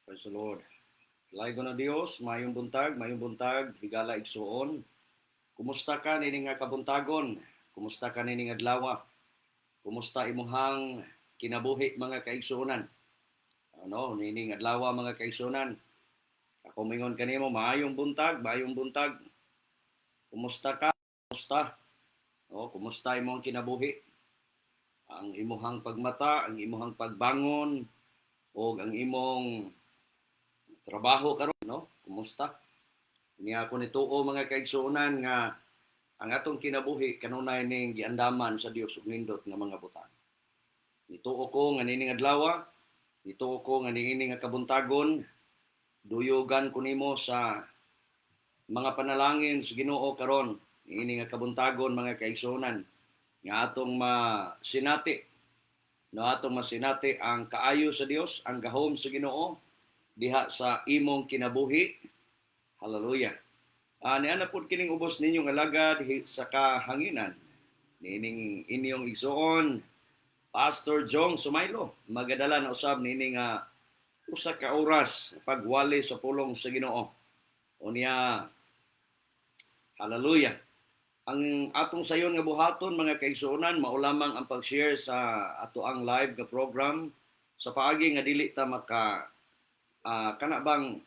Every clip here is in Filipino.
Praise the Lord. Laigo na Dios, mayong buntag, higala igsuon. Kumusta ka nining nga kabuntagon? Kumusta ka nining adlaw? Kumusta imuhang kinabuhi mga kaigsuonan? Nining adlaw mga kaigsuonan. Ako mingon kanimo, mayong buntag. Kumusta ka? Kumusta? Kumusta imong kinabuhi? Ang imuhang pagmata, ang imuhang pagbangon, o ang imong trabaho karon, no? Kumusta? Niya ako nituo mga kaigsuonan nga ang atong kinabuhi kanunay ning giandaman sa Dios ug nindot nga mga butang. Nituo ko nga nining adlaw, nituo ko nga niini nga kabuntagon, duyogan ko nimo sa mga panalangin sa Ginoo karon, niini nga kabuntagon mga kaigsuonan nga atong masinati, no atong masinati ang kaayo sa Dios, ang gahom sa Ginoo diha sa imong kinabuhi. Hallelujah. Niana po kining ubos ninyong alagad sa kahanginan. Nining inyong igsuon, Pastor Jong Sumaylo. Magadala na usab nini nga usa ka oras pagwali sa pulong sa Ginoo. Unya, hallelujah. Ang atong sayon nga buhaton mga kaigsuonan, mao lamang ang pag-share sa atoang live nga program sa paagi nga dili ta maka kana bang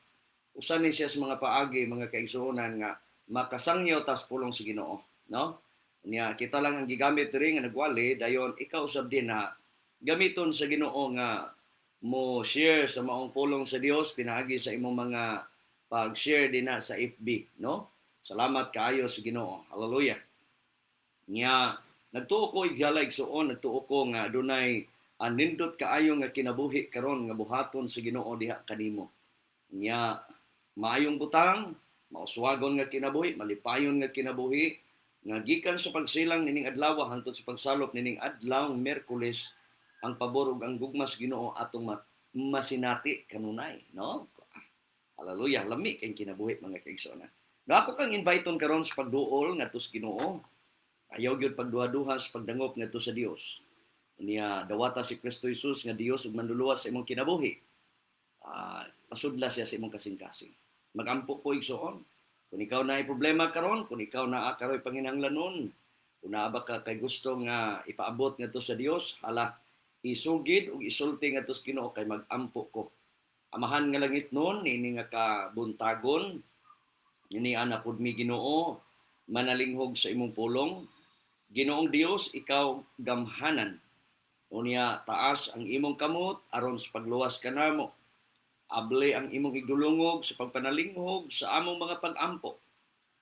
usa ni siya sa mga paagi mga kaigsuonan nga makasangyaw tas pulong sa Ginoo, no? Niya kita lang ang gigamit diri nga nagwali dayon ikaw usab din na gamiton sa Ginoo nga mo share sa maong pulong sa Dios pinaagi sa imong mga pag-share din na sa FB, no? Salamat kaayo sa Ginoo. Hallelujah. Niya nagtuo ko igala igsuon, nagtuo ko nga adunay nindot kaayo nga kinabuhi karon nga buhaton sa Ginoo diha kanimo. Niya maayong butang, mauswagon nga kinabuhi, malipayon nga kinabuhi, nga gikan sa pagsilang nining adlaw hangtod sa pagsalop nining adlaw Miyerkules, ang pabor ug ang gugmas Ginoo atong masinati kanunay, no? Hallelujah, lami kay kinabuhi mga kaigsuonan. No ako kang inviteon karon sa pagduol ngadto sa Ginoo. Ayaw gyud pagduha-duha sa pagdangop ngadto sa Dios. Niya dawata si Kristo Jesus nga Dios ug manluluwas sa imong kinabuhi. Pasudla siya sa imong kasing-kasing. Magampo po igsuon. Kung ikaw na ay problema karon, kung ikaw na karoy panginahanglanon, kung naa ba ka kay gusto nga ipaabot ngadto sa Dios, hala isugid ug isulti ngadto sa Ginoo kay magampo ko. Amahan nga langit nun, ini nga kabuntagon, ini ana pud mi Ginoo, manalinghog sa imong pulong. Ginoong Dios, ikaw gamhanan. Unya taas ang imong kamot aron sa pagluwas kanamo. Able ang imong igdulungog sa pagpanalinghog sa among mga pag-ampo.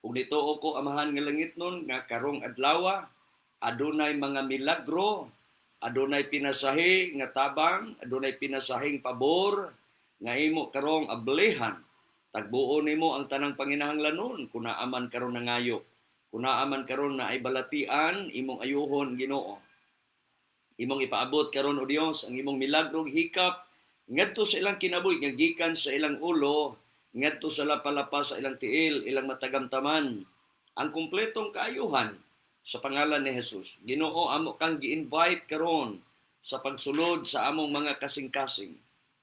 Ug nituo ko amahan nga langit nun nga karong adlaw adunay mga milagro, adunay pinasahi nga tabang, adunay pinasahing pabor nga imo karong ablehan. Tagbuo nimo ang tanang panginahanglanon kun naaman karon nangayo. Kun naaman karon na ay balatian imong ayuhon Ginoo. Imong ipaabot karon o Dios ang imong milagro hikap ngadto sa ilang kinabuhi nga gikan sa ilang ulo ngadto sa lapalapa sa ilang tiil, ilang matagamtaman ang kumpletong kaayuhan sa pangalan ni Jesus. Ginoo, amo kang gi-invite karon sa pagsulod sa among mga kasing-kasing.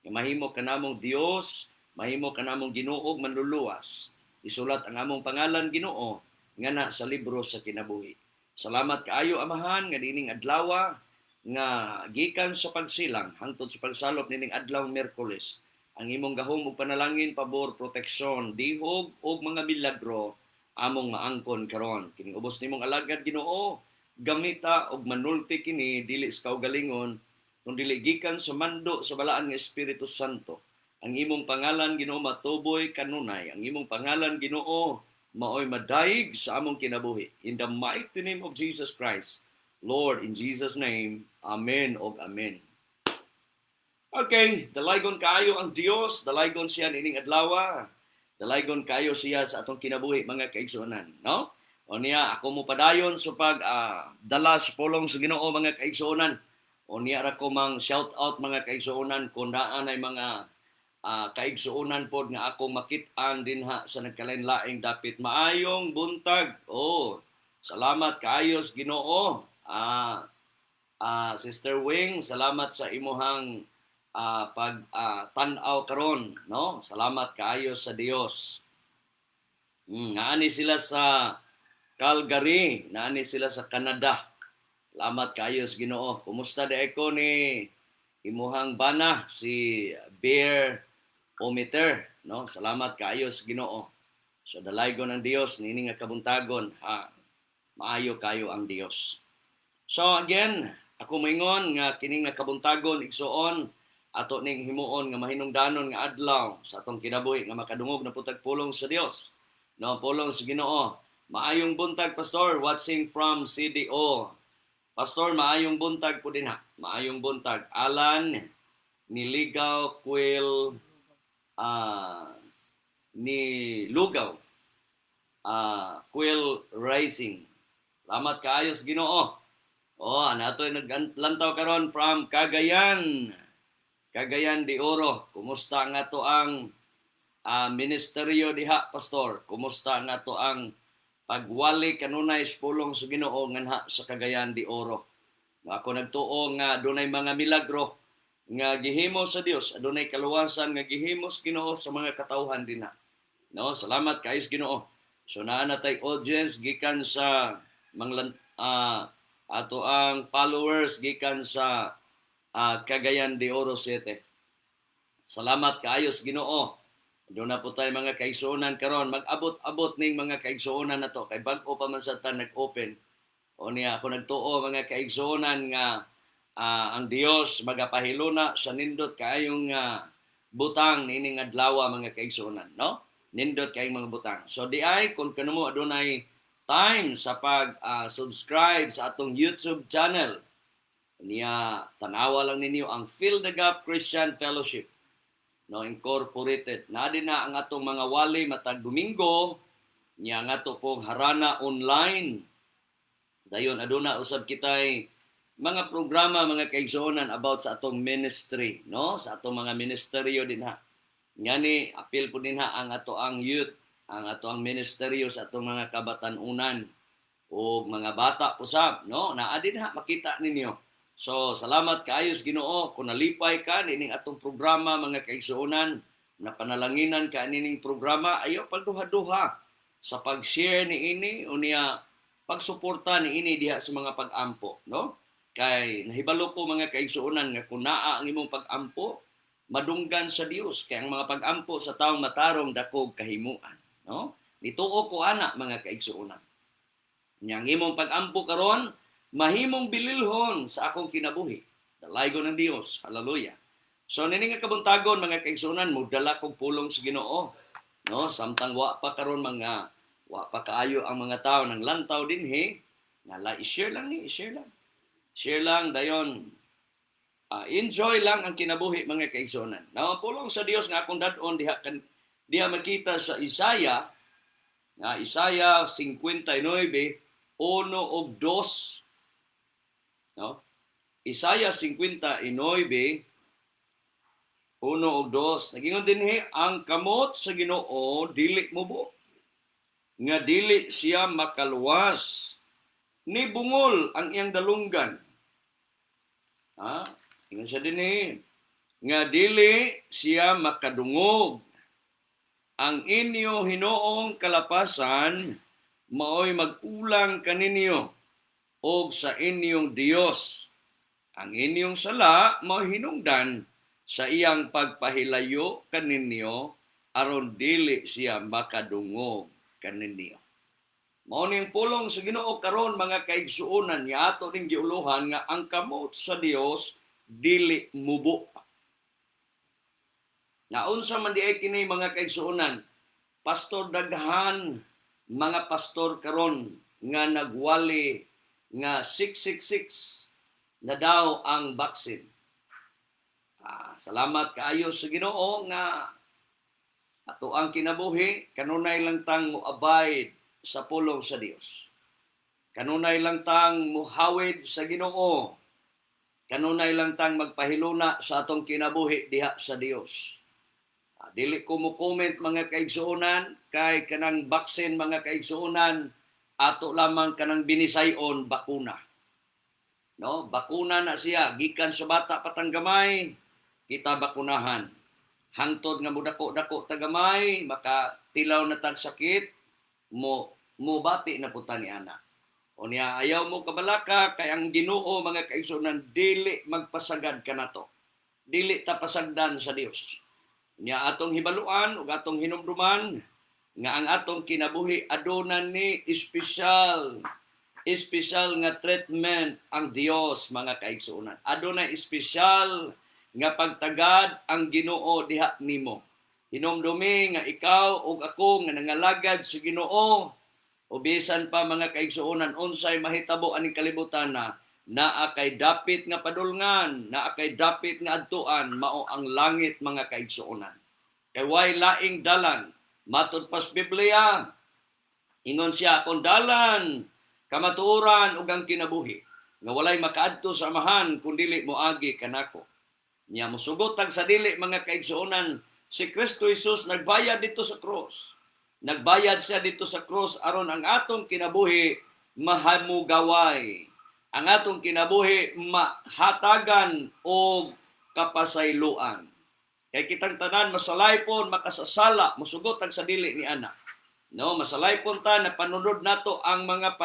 Mahimo kanamong Dios, mahimo kanamong Ginoo manluluwas. Isulat ang among pangalan Ginoo ngana sa libro sa kinabuhi. Salamat kaayo amahan nga dining adlaw nga gikan sa pagsilang hangtod sa pagsalop nining adlaw Miyerkules, ang imong gahom ug panalangin, pabor, proteksyon, dihog ug mga milagro among maangkon karon. Kining ubos nimong alagad Ginoo, gamita og manulti kini dili sa kaugalingon, kun dili gikan sa mando sa balaan nga Espiritu Santo. Ang imong pangalan Ginoo matuboy kanunay. Ang imong pangalan Ginoo maoy madayeg sa among kinabuhi. In the mighty name of Jesus Christ, Lord, in Jesus' name, Amen o Amen. Okay, dalaygon kaayo ang Dios, dalaygon siya nining adlaw, dalaygon kaayo siya sa atong kinabuhi mga kaigsuonan, no? O niya, ako mo padayon sa dala sa pulong sa Ginoo mga kaigsuonan. O niya ra ko mang shout out mga kaigsuonan kung naan ay mga kaigsuonan pod nga akong makit-an dinha sa nagkalain-laing dapit maayong buntag. Salamat kaayo sa Ginoo. Sister Wing, salamat sa imuhang tan-aw karon, no? Salamat kaayo sa Dios. Naani sila sa Calgary, naani sila sa Canada. Salamat kaayo sa Ginoo. Kumusta di ko ni imuhang bana si Bear Ometer, no? Salamat kaayo sa Ginoo. So dalaygon ng Dios nini nga kabuntagon, maayo kayo ang Dios. So again, ako moingon nga kining nga kabuntagon igsuon ato ning himuon nga mahinungdanon nga adlaw sa atong kinabuhi nga makadungog na putag pulong sa Dios. No, pulong sa Ginoo. Maayong buntag, Pastor, watching from CDO. Pastor, maayong buntag po din ha. Maayong buntag. Alan, Niligaw, Quill, ni Lugaw, Quill Rising. Salamat kaayos Ginoo. Nato naglantaw karon from Cagayan. Cagayan de Oro. Kumusta nga to ang ministeryo diha, Pastor? Kumusta nga to ang pagwali kanunay sa pulong sa Ginoo nganha sa Cagayan de Oro? Ako nagtuo nga dunay mga milagro nga gihimo sa Dios, adunay kaluwasan nga gihimo sa Ginoo sa mga katawhan dinha. No, salamat kaayos Ginoo. So naa natay audience gikan sa ato ang followers gikan sa Cagayan de Oro City. Salamat kaayos Ginoo. Doon na po tayo mga kaigsuonan karon, mag-abot-abot ning mga kaigsuonan na to kay bag-o pa man sa tan nag-open. O niya ako nagtuo mga kaigsuonan nga ang Dios magapahiluna sa nindot kaayong butang nining adlaw mga kaigsuonan, no? Nindot kaayong mga butang. So di ay kung kanimo adunay time sa pag subscribe sa atong YouTube channel. Niya tanawa lang ninyo ang Fill the Gap Christian Fellowship, no, incorporated. Na din na ang atong mga wali matag Domingo, niya nga to pong harana online. Dayon aduna usab kitay mga programa mga kaigsuonan about sa atong ministry, no? Sa atong mga ministeryo din ha. Ngani apil po din ha ang ato ang youth, ang ato ang ministeryo sa atong mga kabatan-unan o mga bata pusab, no? Naa din ha makita ninyo. So, salamat kaayos Ginoo kung nalipay ka nining atong programa mga kaigsuonan, na panalanginan ka nining programa, ayo pagduha-duha sa pag-share ni ini o niya pagsuporta ni ini diha sa mga pag-ampo, no? Kay nahibalo ko mga kaigsuonan nga kung naa ang imong pag-ampo, madunggan sa Dios kay ang mga pag-ampo sa taong matarong dakog kahimuan, no? Nituo ko ana mga kaigsuonan. Yang imong pag-ampo karon mahimong bililhon sa akong kinabuhi. Dalaygon ng Dios. Hallelujah. So nini nga kabuntagon mga kaigsuonan, mudala kog pulong sa Ginoo. No, samtang wa pa karon wa pa kaayo ang mga tao nang lantaw dinhi, nga i-share lang ni, i-share lang. Share lang dayon. Enjoy lang ang kinabuhi mga kaigsuonan. Now pulong sa Dios nga akong dadon diha makita sa Isaiah 59 1 ug 2. No? Isaiah 59, 1 ug 2. Nagingon dinhi ang kamot sa Ginoo dili mubo, nga dili siya makaluwas, ni bungol ang iyang dalunggan. Ingon siya dinhi nga dili siya makadungog, ang inyo hinuong kalapasan maoy mag-ulang kaninyo og sa inyong Dios. Ang inyong sala mao hinungdan sa iyang pagpahilayo kaninyo aron dili siya makadungog kaninyo. Mao ning pulong sa Ginoo karon mga kaigsuonan niya ato ning giuluhan nga ang kamot sa Dios dili mubo. Naunsa man di ay kini mga kaigsuonan, pastor daghan mga pastor karon nga nagwali nga 666 na daw ang vaccine. Salamat kaayo sa Ginoo nga ato ang kinabuhi kanunay lang tang moabide sa pulong sa Dios. Kanunay lang tang muhawid sa Ginoo. Kanunay lang tang magpahiluna sa atong kinabuhi diha sa Dios. Dili ko mo comment mga kaigsuonan kay kanang vaccine mga kaigsuonan ato lamang kanang binisayon bakuna. No, bakuna na siya gikan sa bata patang gamay, kita bakunahan. Hangtod nga mudako-dako tagamay, makatilaw na tag sakit, mo bati na puta ni ana. O niya, ayaw mo kabalaka, kay ang Ginoo mga kaigsuonan, dili magpasagad ka nato. Dili ta pasagdan sa Dios. Niya atong hibaluan ug atong hinumduman nga ang atong kinabuhi aduna ni espesyal nga treatment ang Dios mga kaigsuonan. Aduna espesyal nga pagtagad ang Ginoo diha nimo. Hinumdumi nga ikaw ug ako nga nangalagad sa Ginoo o bisan pa mga kaigsuonan unsay mahitabo aning kalibutan na naa kay dapit nga padulngan, naa kay dapit nga adtuan mao ang langit mga kaigsuonan. Kay way laing dalan matud pas Biblia ingon siya kung dalan kamatuoran ug ang kinabuhi nga walay makaadto sa amahan kun dili moagi kanako. Nya mosugot sa dili mga kaigsuonan si Kristo Jesus nagbayad dito sa cross. Nagbayad siya dito sa cross aron ang atong kinabuhi mahamugaway. Ang atong kinabuhi mahatagan o kapasayloan. Kay kitang tanan masalaypon makasasala mosugot sa dili ni ana. No, masalaypon ta na panunod nato ang mga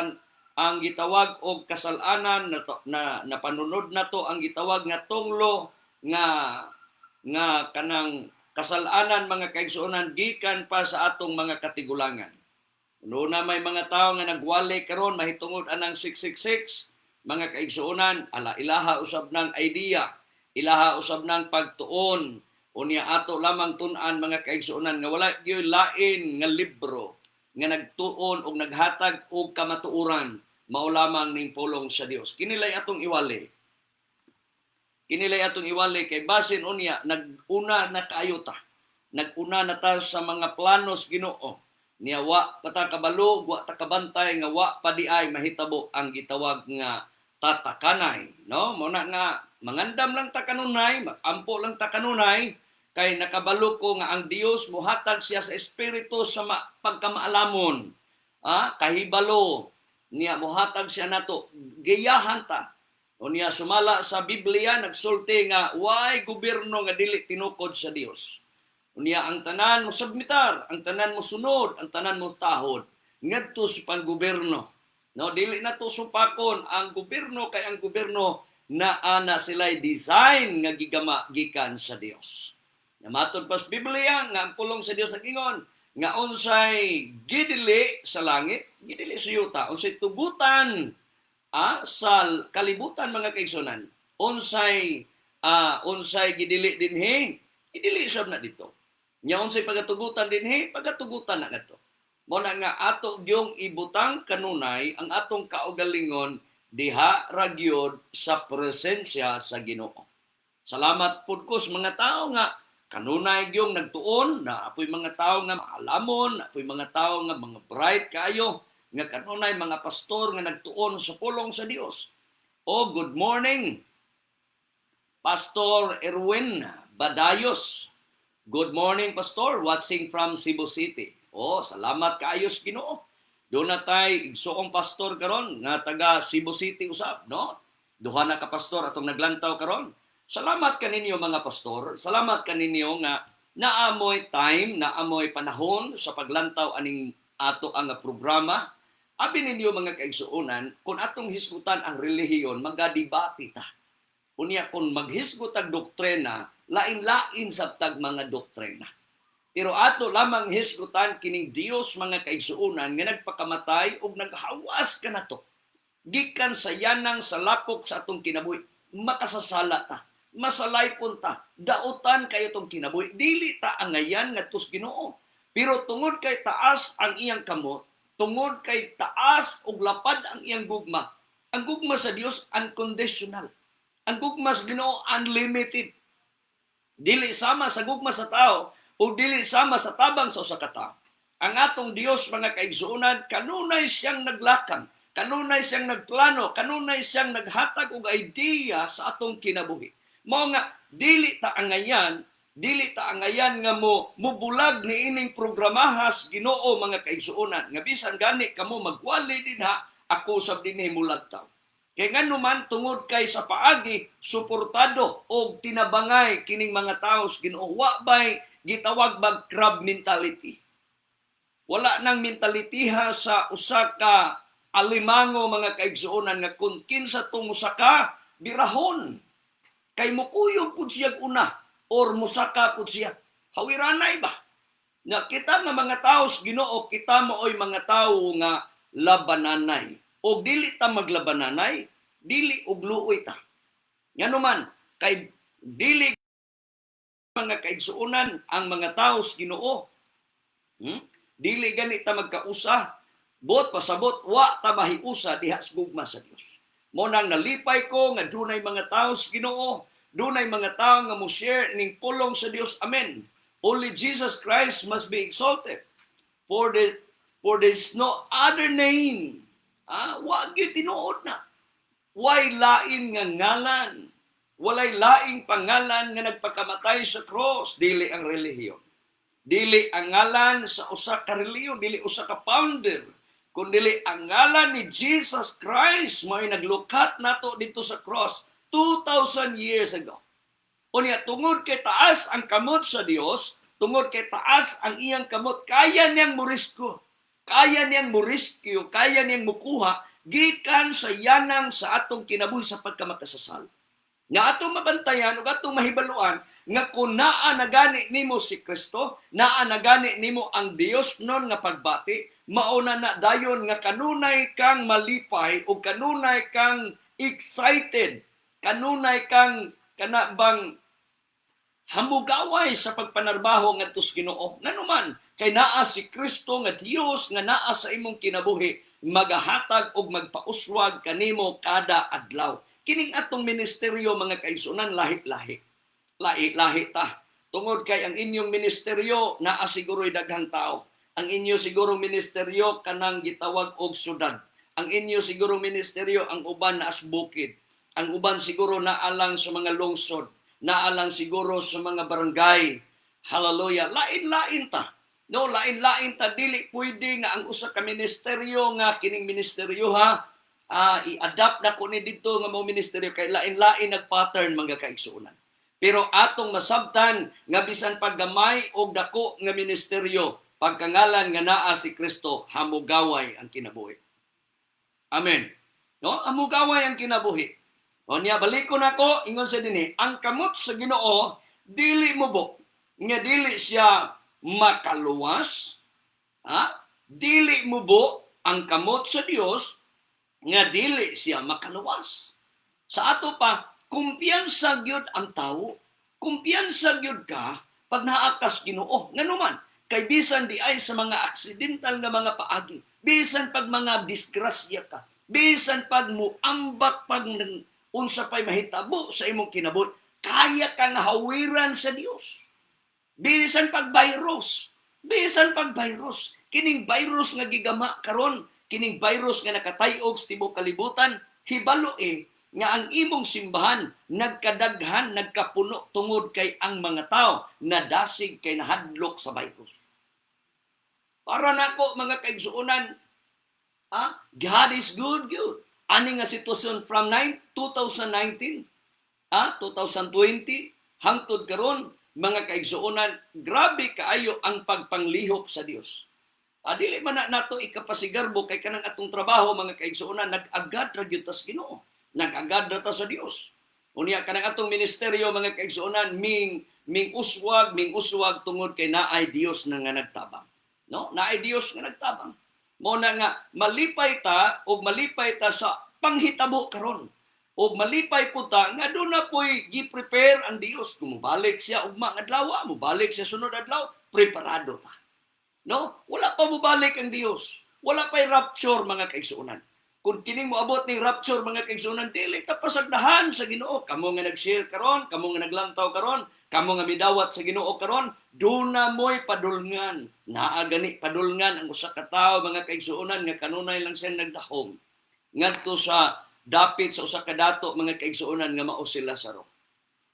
ang gitawag og kasalanan na panunod nato ang gitawag nga tunglo nga kanang kasalanan mga kaigsuonan gikan pa sa atong mga katigulangan. Una may mga tao nga nagwali karon mahitungod anang 666 mga kaigsuonan ala ilaha usab ng idea, ilaha usab ng pagtuon unya ato lamang tun-an mga kaigsuonan nga wala gyud lain nga libro nga nagtuon og naghatag og kamatuoran mao lamang ning pulong sa Dios. Kinilay atong iwali. Kinilay atong iwali kay basin unya naguna na kaayo ta. Naguna na ta sa mga planos Ginoo. Niya wa ta kabalo, wa ta kabantay nga wa pa di ay mahitabo ang gitawag nga tatakanay, no? Mo na nga mangandam lang ta kanunay, ampo lang ta kanunay kay nakabalo ko nga ang Dios mohatag siya sa espiritu sa pagkamaalamon. Kahibalo niya mohatag siya nato giyahan ta. O niya sumala sa Biblia nagsulti nga why gobyerno nga dili tinukod sa Dios. O niya ang tanan mo submitar, ang tanan mo sunod, ang tanan mo tahod ngadto sa panggobyerno. No, dili na to supakon ang gobyerno kay ang gobyerno na ana sila'y design nga gigama gikan sa Dios. Namatod pas Biblia nga ang pulong sa Dios nagingon nga unsay gidili sa langit, gidili sa yuta, unsay tugutan sa kalibutan mga kaigsuonan unsay gidili dinhi idili sab na dito nya unsay pagatugutan dinhi pagatugutan na nato mo na nga ato gyung ibutang kanunay ang atong kaugalingon diha ra gyud sa presensya sa Ginoo. Salamat pud ko sa mga tao nga kanunay gyung nagtuon na apoy mga tao nga maalamon, apoy mga tao nga mga bright kayo nga kanunay mga pastor nga nagtuon sa pulong sa Dios. Good morning, Pastor Erwin Badayos. Good morning, Pastor, watching from Cebu City. Salamat kaayos Ginoo. Doon na tay igsoong pastor karon nga taga Cebu City usab, no? Duha na ka pastor atong naglantaw karon. Salamat kaninyo mga pastor. Salamat kaninyo nga naamoy time, naamoy panahon sa paglantaw aning ato ang programa. Abi ninyo mga kaigsuonan, kung atong hisgutan ang relihiyon, magadibati ta. Unya kung maghisgot ang doktrina, lain-lain sa tag mga doktrina. Pero ato lamang hisgutan kining Dios mga kaigsuonan nga nagpakamatay ug naghawas ka nato. Gikan sa yanang sa lapok sa atong kinabuhi, makasasala ta, masalaypon ta, dautan kayo tong kinabuhi. Dili ta angayan ngadtos Ginoo. Pero tungod kay taas ang iyang kamot, tungod kay taas ug lapad ang iyang gugma. Ang gugma sa Dios unconditional. Ang gugma sa Ginoo unlimited. Dili sama sa gugma sa tao o dili sama sa tabang sa usa ka tawo. Ang atong Dios mga kaigsuonan kanunay siyang naglakang, kanunay siyang nagplano, kanunay siyang naghatag og idea sa atong kinabuhi. Mao nga dili ta angayan nga mubulag ni ining programahas Ginoo mga kaigsuonan nga bisan gani kamo magwali dinha ako sab dinhi mulagtaw. Kay nganuman tungod kay sa paagi suportado og tinabangay kining mga tawo sa Ginoo, wa bay gitawag bag crab mentality. Wala nang mentalitiha sa usa ka alimango mga kaigsuonan nga kung kinsa tong musaka birahon kay mukuyo pud siya una or musaka pud siya. Hawiranay ba? Na kita nga mga tawo sa Ginoo, kita mo oy mga tawo nga labananay. O dili ta maglabananay, dili og luoy ta. Nganuman kay dili mga kaigsuonan ang mga tawo sa Ginoo. Dili gani ta magkausa, bot pasabot wa ta mahiusa diha sa gugma sa Dios. Mo nang nalipay ko nga dunay mga tawo sa Ginoo, dunay mga tawo nga mo share ning pulong sa Dios. Amen. Only Jesus Christ must be exalted. For there is no other name. Wa gyud tinuod na. Way lain nga ngalan. Walay laing pangalan nga nagpakamatay sa cross, dili ang relihiyon. Dili ang ngalan sa usa ka relihiyon, dili usa ka founder, kundi ang ngalan ni Jesus Christ may naglukat nato dito sa cross 2,000 years ago. Unya tungod kay taas ang kamot sa Dios, tungod kay taas ang iyang kamot, kaya niyang murisko, kaya niyang muriskyo, kaya niyang mukuha gikan sa yanang sa atong kinabuhi sa pagkamakasasal. Nga atong mabantayan ug atong mahibaluan nga kung naa na gani nimo si Kristo, naa na gani nimo ang Dios non nga pagbati, mauna na dayon nga kanunay kang malipay o kanunay kang excited, kanunay kang kanabang hamugaway sa pagpanarbaho ngadto sa Ginoo. Nganuman kay naa si Kristo nga Dios nga naa sa imong kinabuhi, magahatag og magpauswag kanimo kada adlaw. Kining atong ministeryo mga kaigsuonan lahi-lahi. Lahi-lahi ta. Tungod kay ang inyong ministeryo naa siguro'y daghang tao. Ang inyo siguro ministeryo kanang gitawag og syudad. Ang inyo siguro ministeryo ang uban naas bukid. Ang uban siguro naalang sa mga lungsod. Naalang siguro sa mga barangay. Hallelujah. Lain-lain ta. No, lain-lain ta. Dili pwede nga ang usa ka ministeryo nga kining ministeryo i-adapt na ko ni dito nga mga ministeryo kay lain-lain nag-pattern mga kaigsuonan. Pero atong masabtan nga bisan paggamay og dako nga ministeryo, pagkangalan nga naa si Kristo, hamugaway ang kinabuhi. Amen. No, hamugaway ang kinabuhi. O niya balik ko nako ingon sa dinhi, ang kamot sa Ginoo dili mubo. Nga dili siya makaluwas, dili mubo ang kamot sa Dios nga dili siya makaluwas. Sa ato pa, kumpiyansa gyud ang tawo. Kumpiyansa gyud ka pag naakas Ginoo. Nganuman, kay bisan di ay sa mga aksidental nga mga paagi, bisan pag mga disgrasya ka, bisan pag muambak pag unsa pay mahitabo sa imong kinabut, kaya ka nga hawiran sa Dios. Bisan pag virus, kining virus nga gigama karon, kining virus nga nakatayog sa tibuok kalibutan, hibalo nga ang imong simbahan nagkadaghan, nagkapuno tungod kay ang mga tao nadasig kay nahadlok sa virus. Para nako mga kaigsuonan, God is good. Ani nga sitwasyon from 2019, 2020 hangtod karon mga kaigsuonan, grabe kaayo ang pagpanglihok sa Dios. Dili man nato ikapasigarbo kay kanang atong trabaho mga kaigsuonan, nag-agad ra gyud ta sa Ginoo, nag-agad ra ta sa Dios. Unya kanang atong ministeryo mga kaigsuonan, ming uswag tungod kay naay Dios na nga nagtabang. No, naay Dios nga nagtabang. Mo na nga malipay ta sa panghitabo karon. O malipay po ta nga doon na po'y gi-prepare ang Dios. Kung mabalik siya ugma nga adlaw, mabalik siya sunod adlaw, preparado ta. No? Wala pa mabalik ang Dios. Wala pa'y rapture mga kaigsuonan. Kung kining moabot ning rapture mga kaigsuonan, dili ta pasagdahan sa Ginoo. Kamo nga nag-share karon, kamo nga naglantaw karon, kamo nga midawat sa Ginoo karon, doon na mo'y padulngan. Naa gani padulngan ang usa ka tawo mga kaigsuonan nga kanunay lang siya nagdahom. Ngadto sa dapit sa usa ka dato mga kaigsuonan nga mao si Lazaro.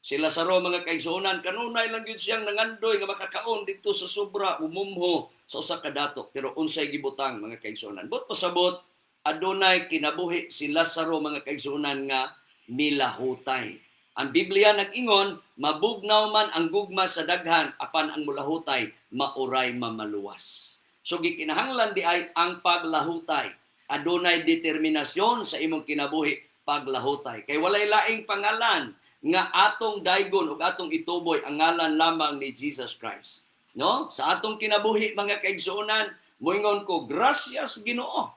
Si Lazaro mga kaigsuonan kanunay lang gyud siyang nangandoy nga makakaon dito sa sobra umumho sa usa ka dato, pero unsay gibutang mga kaigsuonan. But pasabot adunay kinabuhi si Lazaro mga kaigsuonan nga milahutay. Ang Biblia nag-ingon, mabugnaw man ang gugma sa daghan apan ang mulahutay mauray mamaluwas. So gikinahanglan di ay ang paglahutay. Adunay determinasyon sa imong kinabuhi paglahutay. Kay walay laing pangalan nga atong daygon ug atong ituboy ang ngalan lamang ni Jesus Christ. No? Sa atong kinabuhi mga kaigsuonan, moingon ko gracias Ginoo.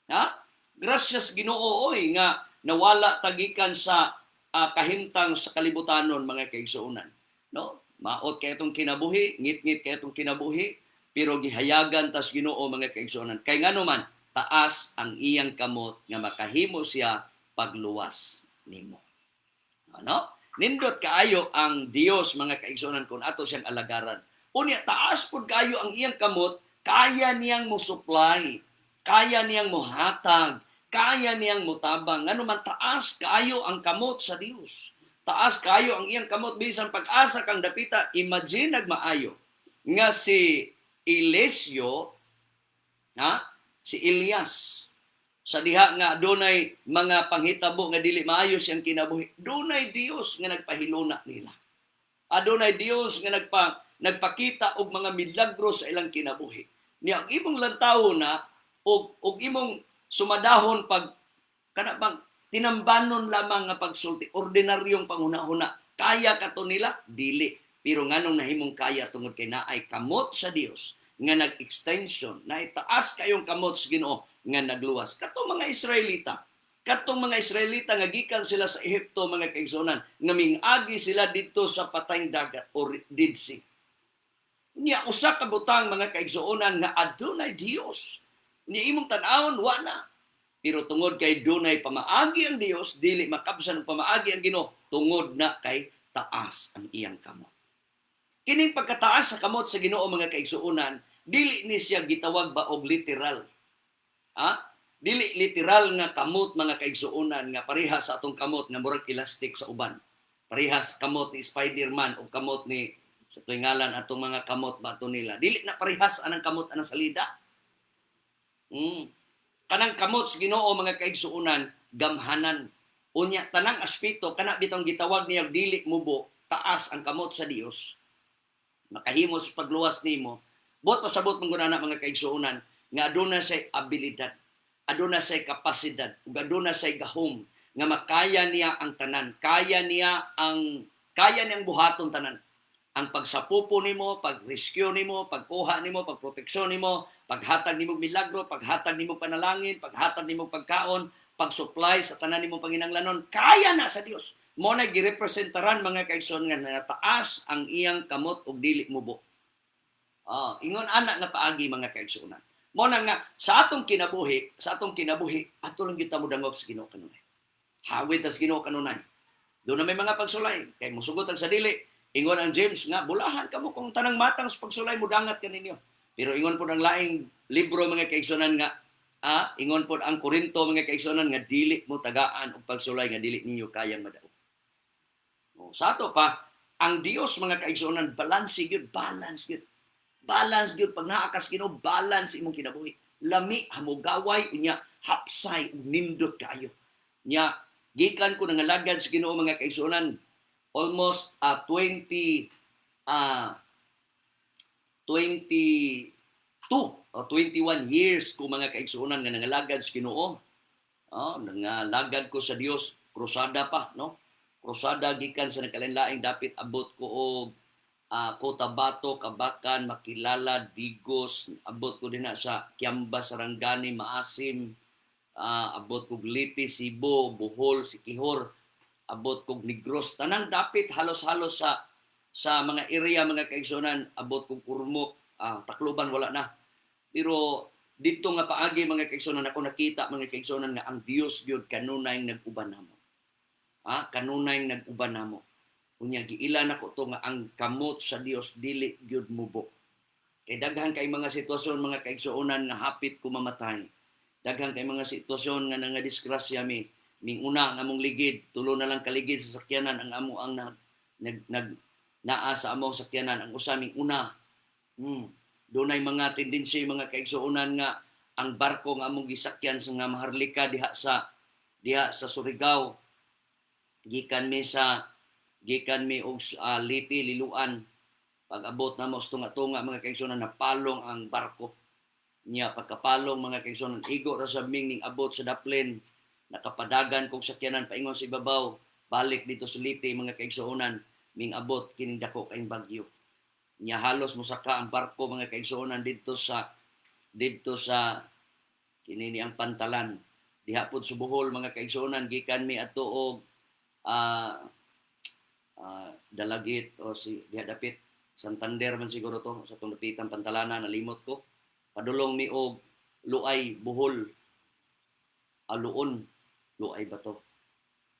Ha? Gracias Ginoo oy nga nawala tagikan sa kahimtang sa kalibutanon mga kaigsuonan. No? Maot kay itong kinabuhi, ngit-ngit kay itong kinabuhi, pero gihayagan tas Ginoo mga kaigsuonan. Kay ngano man taas ang iyang kamot nga makahimo siya pagluwas nimo. Ano? Nindot kaayo ang Dios mga kaigsuonan kung ato siyang alagaran. Unya taas pud kaayo ang iyang kamot, kaya niyang mo supply, kaya niyang mo hatag, kaya niyang mutabang. Ngano man taas kaayo ang kamot sa Dios. Taas kaayo ang iyang kamot bisan pag-asa kang dapita. Imagine nagmaayo nga si Eliseo, si Elias, sa diha nga dunay mga panghitabo nga dili maayo siyang kinabuhi. Dunay Dios nga nagpahiluna nila. Adunay Dios nga nagpakita og mga milagro sa ilang kinabuhi. Niya ang imong lantaw na og imong sumadahon pag kana bang tinambanon lamang nga pagsulti, ordinaryong panghuna-huna. Kaya kato nila dili. Pero nganong nahimong kaya tungod kay naay kamot sa Dios nga nag-extension, na itaas kayong kamot sa Ginoo nga nagluwas. Katong mga Israelita nga gikan sila sa Ehipto mga kaigsuonan, nga mingagi sila dito sa patayng dagat o Dead Sea. Niya usa ka butang mga kaigsuonan nga adunay Dios. Niya imong tan-awon wa na. Pero tungod kay dunay pamaagi ang Dios, dili makabsan og pamaagi ang Ginoo tungod na kay taas ang iyang kamot. Kining pagkataas sa kamot sa Ginoo mga kaigsuonan, dili ni siya gitawag ba og literal. Dili literal nga kamot mga kaigsuonan nga parehas sa atong kamot nga murag elastic sa uban. Parehas kamot ni Spider-Man o kamot ni sa tingalan atong mga kamot ba nila. Dili na parehas anang kamot anang salida. Kanang kamot sa Ginoo mga kaigsuonan, gamhanan. Unya tanang aspeto kana bitong gitawag niya dili mubo, taas ang kamot sa Dios. Makahimo sa pagluwas nimo. Bot pasabot mong gunana mga kaigsuonan nga aduna say abilidad, aduna say kapasidad, ug aduna say gahom nga makaya niya ang tanan, kaya niyang buhaton tanan. Ang pagsapupo nimo, pag-rescue nimo, pagkuha nimo, pagproteksyon nimo, paghatag nimo milagro, paghatag nimo panalangin, paghatag nimo pagkaon, pag-supply sa tanan nimo panginahanglanon, kaya na sa Dios. Mo na girepresentaran mga kaigsoon nga nataas ang iyang kamot ug dili mubo. Ingon ana nga paagi mga kaigsuonan. Mo na nga sa atong kinabuhi, ato lang kita mo dangop sa Ginoo kanunay. Hawid tas Ginoo kanunay. Doon na may mga pagsulay kay mosugot ang sa dili. Ingon ang James nga bulahan kamo kung tanang matang sa pagsulay mo dangat kaninyo. Pero ingon po ang laing libro mga kaigsuonan nga ingon po ang Korinto mga kaigsuonan nga dili mo tagaan og pagsulay nga dili ninyo kayang madaog. Sa ato pa, ang Dios mga kaigsuonan balance gyud. Balance gyud pag naakas Ginoo, balance imong kinabuhi. Lami hamugaway unya hapsay ug nindot kaayo. Nya gikan ko nangalagad sa Ginoo mga kaigsuonan almost 22 o 21 years ko mga kaigsuonan nga nangalagad sa Ginoo. Nangalagad ko sa Dios, krusada pa, no? Krusada gikan sa nakalinlaing dapit abot ko og Cotabato, Kabakan, Makilala, Digos, abot ko din sa Kiamba, Sarangani, Maasim, abot ko Liti, Cebu, Bohol, Siquijor, abot ko Negros, tanang dapit halos-halos sa mga area mga kaigsuonan, abot ko Kurmok, Tacloban wala na. Pero dito nga paagi mga kaigsuonan ako nakita mga kaigsuonan nga ang Dios gyud kanunay nag-uban namo. Kanunay nag-uban namo. Unya giilan ako to nga ang kamot sa Dios dili gyud mubo. Kay daghan kay mga sitwasyon mga kaigsuonan nga hapit ko mamatay. Daghan kay mga sitwasyon nga nangadisgrasya mi. Minguna ang among ligid, tulo na lang kaligid sa sakyanan ang amo ang naa sa among sakyanan ang usa minguna. Dunay mga tendency mga kaigsuonan nga ang barko nga among gisakyan sa nga Maharlika diha sa Surigao, gikan mi og Liti, Liloan. Pag-abot na mo sa tunga-tunga mga kaigsunan, napalong ang barko niya. Pagkapalong mga kaigsunan, igo ra sa ming ning abot sa daplin, nakapadagan kog sakyanan paingon sa ibabaw, balik dito sa Liti mga kaigsunan, ming abot kining dako kaayong bagyo. Nya halos mosaka ang barko mga kaigsunan dito sa kini ang Pantalan. Diha pod sa Bohol mga kaigsunan, gikan mi adto og Dalagit o si diha dapit Santander man siguro to sa tong dapitan Pantalana, nalimot ko. Padulong mi og Luay, Bohol, Luay ba to?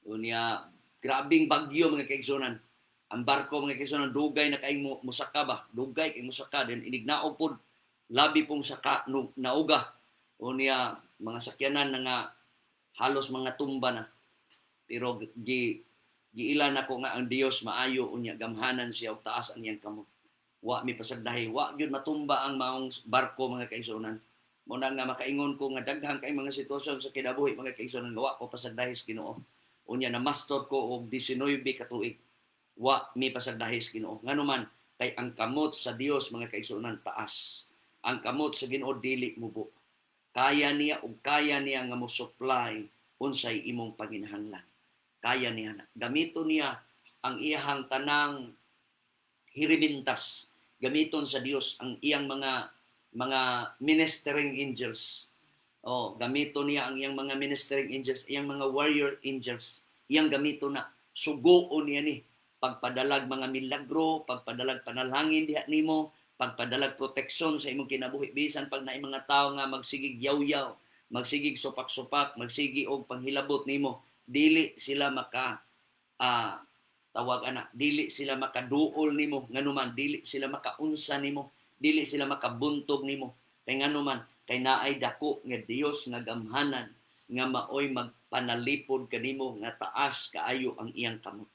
Unya grabing bagyo mga kaigsunan. Ang barko mga kaigsunan dugay na kaayong musaka ba? Dugay kay musaka den inignaog pod labi pong saka nauga. Unya mga sakyanan na nga halos mga tumba na. Pero giilan ako nga ang Dios maayo unya gamhanan siya ug taas ang iyang kamot. Wa mi pasagdahi, wa gyud matumba ang maong barko mga kaigsunan. Mo na nga makaingon ko nga daghang kay mga sitwasyon sa kinabuhi mga kaigsunan nga wa ko pasagdahi sa Ginoo. Unya na master ko og 19 ka tuig. Wa mi pasagdahi sa Ginoo. Nganuman kay ang kamot sa Dios mga kaigsunan taas. Ang kamot sa Ginoo dili mubo. Kaya niya nga mo supply unsay imong panginahanglan. Kaya niya na. Gamito niya ang iyang tanang hirimintas. Gamiton sa Dios ang iyang mga ministering angels. Gamito niya ang iyang mga ministering angels, iyang mga warrior angels. Iyang gamito na sugoon niya ni pagpadalag mga milagro, pagpadalag panalangin diha nimo, pagpadalag proteksyon sa imong kinabuhi bisan pag naay mga tawo nga magsigig yaw-yaw, magsigig supak-supak, magsigi og panghilabot nimo, dili sila dili sila makaduol nimo, nganuman dili sila makaunsa nimo, dili sila makabuntog nimo. Kay nganuman kay naay dako nga Dios nga gamhanan nga maoy magpanalipod kanimo nga taas kaayo ang iyang kamot.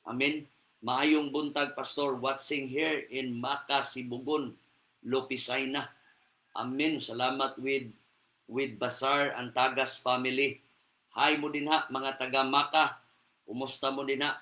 Amen. Maayong buntag, Pastor, watching here in Maka, Sibugon, Lopisaina. Amen. Salamat with Basar Antagas family. Hi mo din ha, mga taga Maka. Kumusta mo din ha?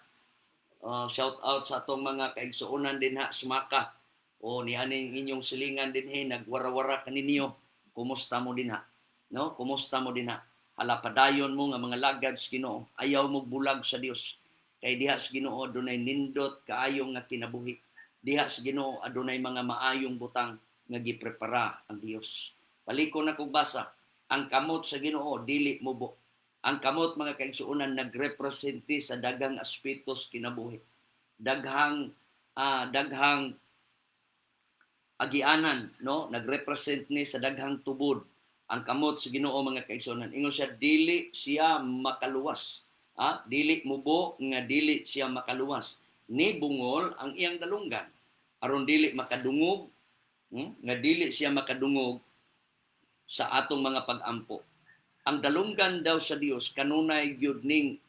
Shout out sa atong mga kaigsuonan din ha sa Maka. Ni aning inyong silingan din nagwara-wara kaninyo. Kumusta mo din ha? No? Kumusta mo din ha? Halapadayon mo nga mga lagad sa Ginoo. Ayaw mo bulag sa Dios. Kay diha sa Ginoo adunay nindot kaayong nga kinabuhi. Diha sa Ginoo adunay mga maayong butang nga giprepara ang Dios. Paliko na kog basa, ang kamot sa Ginoo dili mubo. Ang kamot mga kaigsuonan nagrepresente sa daghang aspetos kinabuhi. Daghang agianan, no? Nagrepresent ni sa daghang tubod. Ang kamot sa Ginoo mga kaigsuonan, ingon siya dili siya makaluwas. Dili mubo nga dili siya makaluwas. Ni bungol ang iyang dalunggan. Aron dili makadungog, nga dili siya makadungog sa atong mga pag-ampo. Ang dalunggan daw sa Dios kanunay gyud ning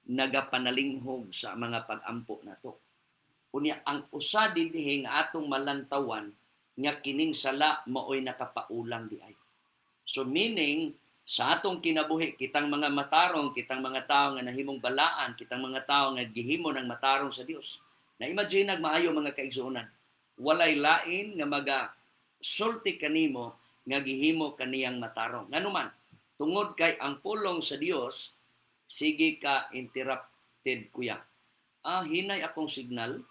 nagapanalinghog sa mga pag-ampo nato. Unya ang usa dinhi nga atong malantawan nga kining sala maoy nakapaulang di ay. So meaning sa atong kinabuhi, kitang mga matarong, kitang mga tao nga nahimong balaan, kitang mga tao nga gihimo ng matarong sa Dios. Na-imagine maayo mga kaigsuonan, walay lain nga sulti kanimo nga gihimo kaniyang matarong. Nganuman, tungod kay ang pulong sa Dios, sige ka interrupted kuya. Hinay akong signal.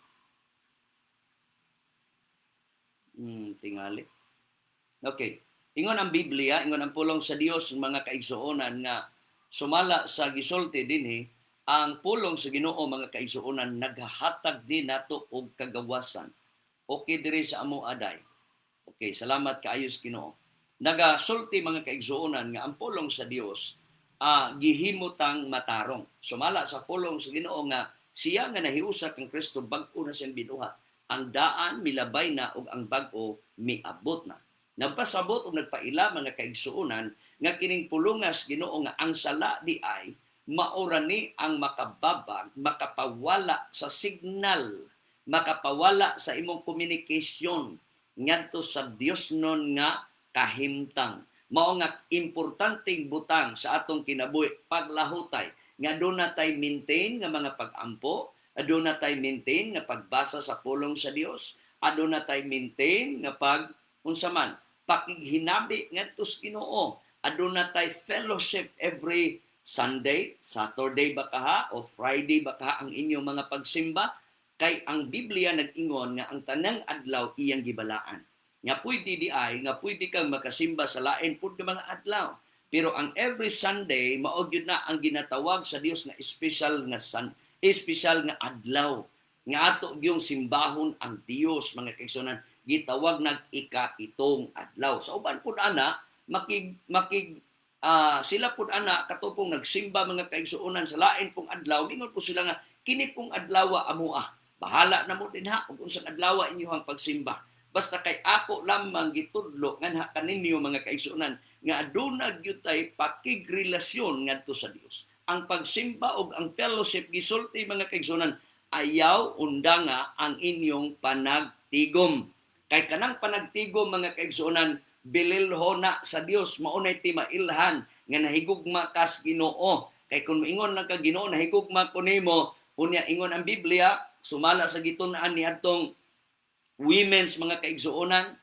Tingali. Okay. Ingon ang Biblia, ingon ang pulong sa Dios mga kaigsuonan nga sumala sa gisulti dinhi, ang pulong sa Ginoo mga kaigsuonan naghahatag din nato og kagawasan. Okay diri sa amo aday. Okay, salamat kaayo sa Ginoo. Nagasulti mga kaigsuonan nga ang pulong sa Dios gihimutang matarong. Sumala sa pulong sa Ginoo nga siya nga nahiusa kang Kristo bag-o na siyang binuhat. Ang daan milabay na ug ang bag-o miabot na. Nagpasabot o nagpaila mga kaigsuonan nga kining pulungas Ginoo nga ang sala di ay maura ni ang makababag, makapawala sa signal, makapawala sa imong communication ngadto sa Dios non nga kahimtang, Mao nga importanteng butang sa atong kinabuhi paglahutay nga doon natay maintain nga mga pag-ampo, doon natay maintain nga pagbasa sa pulong sa Dios, doon natay maintain nga unsa man pakighinabi ngadto sa Ginoo, doon natay fellowship every Sunday, Saturday ba kaha o Friday ba kaha ang inyong mga pagsimba, kay ang Biblia nag-ingon nga ang tanang adlaw iyang gibalaan. Nga pwede di ay, nga pwede kang makasimba sa lain pud nga mga adlaw. Pero ang every Sunday, mao gyud na ang ginatawag sa Dios nga special nga adlaw. Nga ato gyung simbahon ang Dios, mga kaigsuonan, gitawag nag ika-7 adlaw. Sa uban pud ana, sila pud ana katupong nagsimba mga kaigsuonan sa lain pong adlaw, mingon po sila nga kini pong adlaw amoa. Bahala na mo din ha ug unsang adlaw inyong pagsimba. Basta kay ako lamang gitudlo nganha kaninyo mga kaigsuonan nga aduna gyud tay pakigrelasyon ngadto sa Dios. Ang pagsimba ug ang fellowship gisulti mga kaigsuonan ayaw undanga ang inyong panagtigom. Kay kanang panagtigom mga kaigsuonan bililho na sa Dios, maunay ti mailhan nga nahigugma kas Ginoo. Kay kung ingon lang ka Ginoo nahigugma ko nimo, unya ingon ang Biblia sumala sa gitun-an ni atong women's mga kaigsuonan,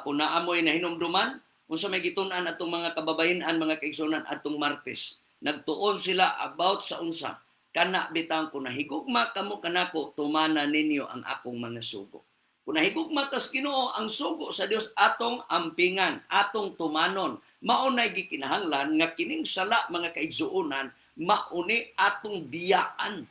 kung naamoy na hinumduman, unsa may gitun-an atong mga kababayen-an mga kaigsuonan atong Martes. Nagtuon sila about sa unsa kana bitang kung nahigugma kamo kanako tumana ninyo ang akong mga sugo. Kung nahigugma tas Ginoo ang sugo sa Dios atong ampingan, atong tumanon, maunay gikinahanglan nga kining sala mga kaigsuonan mauni atong biyaan.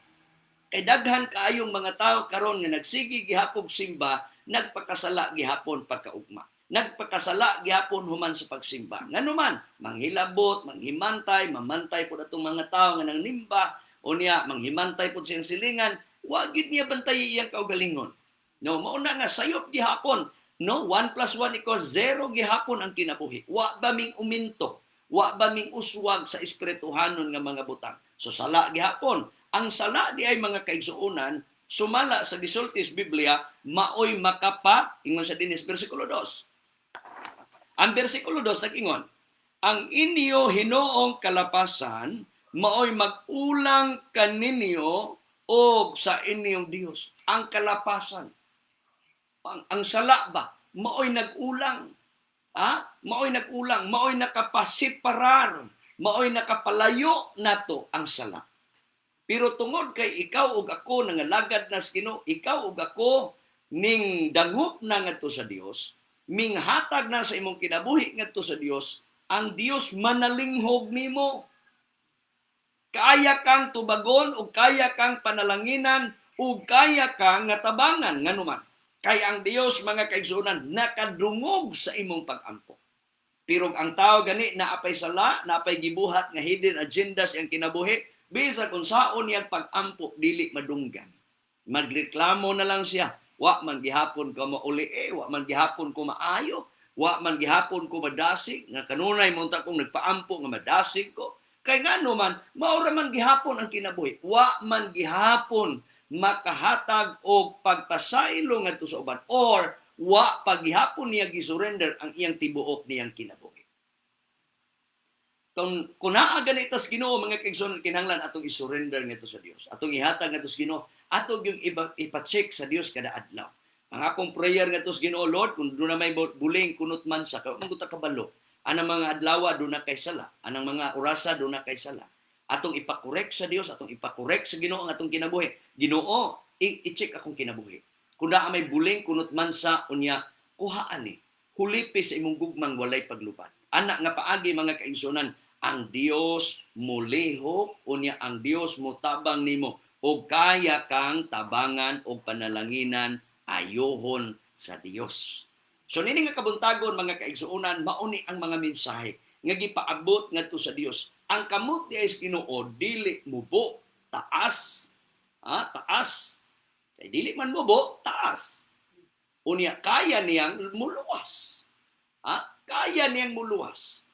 Kay daghan kaayong mga tao karon nga nagsigi gihapon simba, nagpakasala gihapon pagkaugma. Nagpakasala gihapon human sa pagsimba. Nganuman, manghilabot, manghimantay, mamantay pud atong mga tao nga nangnimba, unya manghimantay pud siyang silingan, wa gid niya bantay iyang kaugalingon. No, mauna nga sayop gihapon, no, 1 + 1 = 0 gihapon ang kinabuhi. Wa ba ming uminto, wa ba ming uswag sa espirituhanon nga mga butang. So sala gihapon. Ang sala di ay mga kaigsuonan, sumala sa gisultis Biblia, maoy makapa, ingon sa dinis bersikulo 2. Ang bersikulo 2 nag-ingon, ang inyo hinoong kalapasan, maoy mag-ulang kaninyo o sa inyong Dios. Ang kalapasan. Ang sala ba? Maoy nag-ulang. Maoy nag-ulang. Maoy nakapasiparar. Maoy nakapalayo nato ang sala. Pero tungod kay ikaw ug ako nangalagad na sa Ginoo, ikaw ug ako ning dangup na ngadto sa Dios, minghatag na sa imong kinabuhi ngadto sa Dios, ang Dios manalinghog nimo. Kaya kang tubagon o kaya kang panalanginan o kaya kang ngatabangan nganuman. Kay ang Dios mga kaigsuonan nakadungog sa imong pag-ampo. Pero ang tao gani naapay sala, naapay gibuhat nga hidden agendas ang kinabuhi, bisa kung saon yang pag-ampo dili madunggan. Magreklamo na lang siya. Wa man gihapon ko mauli, wa man gihapon ko maayo, wa man gihapon ko madasig, nga kanunay mo ta kong nagpaampo nga madasig ko. Kay ngano man, maura man gihapon ang kinabuhi. Wa man gihapon makahatag og pagpasaylo ngadto sa uban or wa paghihapon niya gisurrender ang iyang tibuok niyang kinabuhi. Kung naa ganito sa Ginoo mga kaigsuonan kinahanglan atong isurrender ngadto sa Dios. Atong ihatag ngadto sa Ginoo, atong yung ipa-check sa Dios kada adlaw. Ang akong prayer ngadto sa Ginoo, Lord, kung doon na may buling kunot man sa maguta kabalo, anang mga adlaw doon na kay sala, anang mga orasa doon na kay sala. Atong ipakorek sa Dios, atong ipakorek sa Ginoo ang atong kinabuhi. Ginoo, i-check akong kinabuhi. Kung naa may buling kunot man sa unya, kuhaan ni. Hulipi sa imong gugmang walay paglupad. Anak nga paagi mga kaigsuonan, ang Dios mulihok unya ang Dios mutabang nimo o kaya kang tabangan o panalanginan ayohon sa Dios. So nini nga kabuntagon mga kaigsuonan, mauni ang mga mensahe nga gipaabot ngadto sa Dios. Ang kamot ni Ginoo dili mubo, taas. Taas. Kay dili man mubo, taas. Unya kaya niyang muluwas. Kaya niyang muluwas.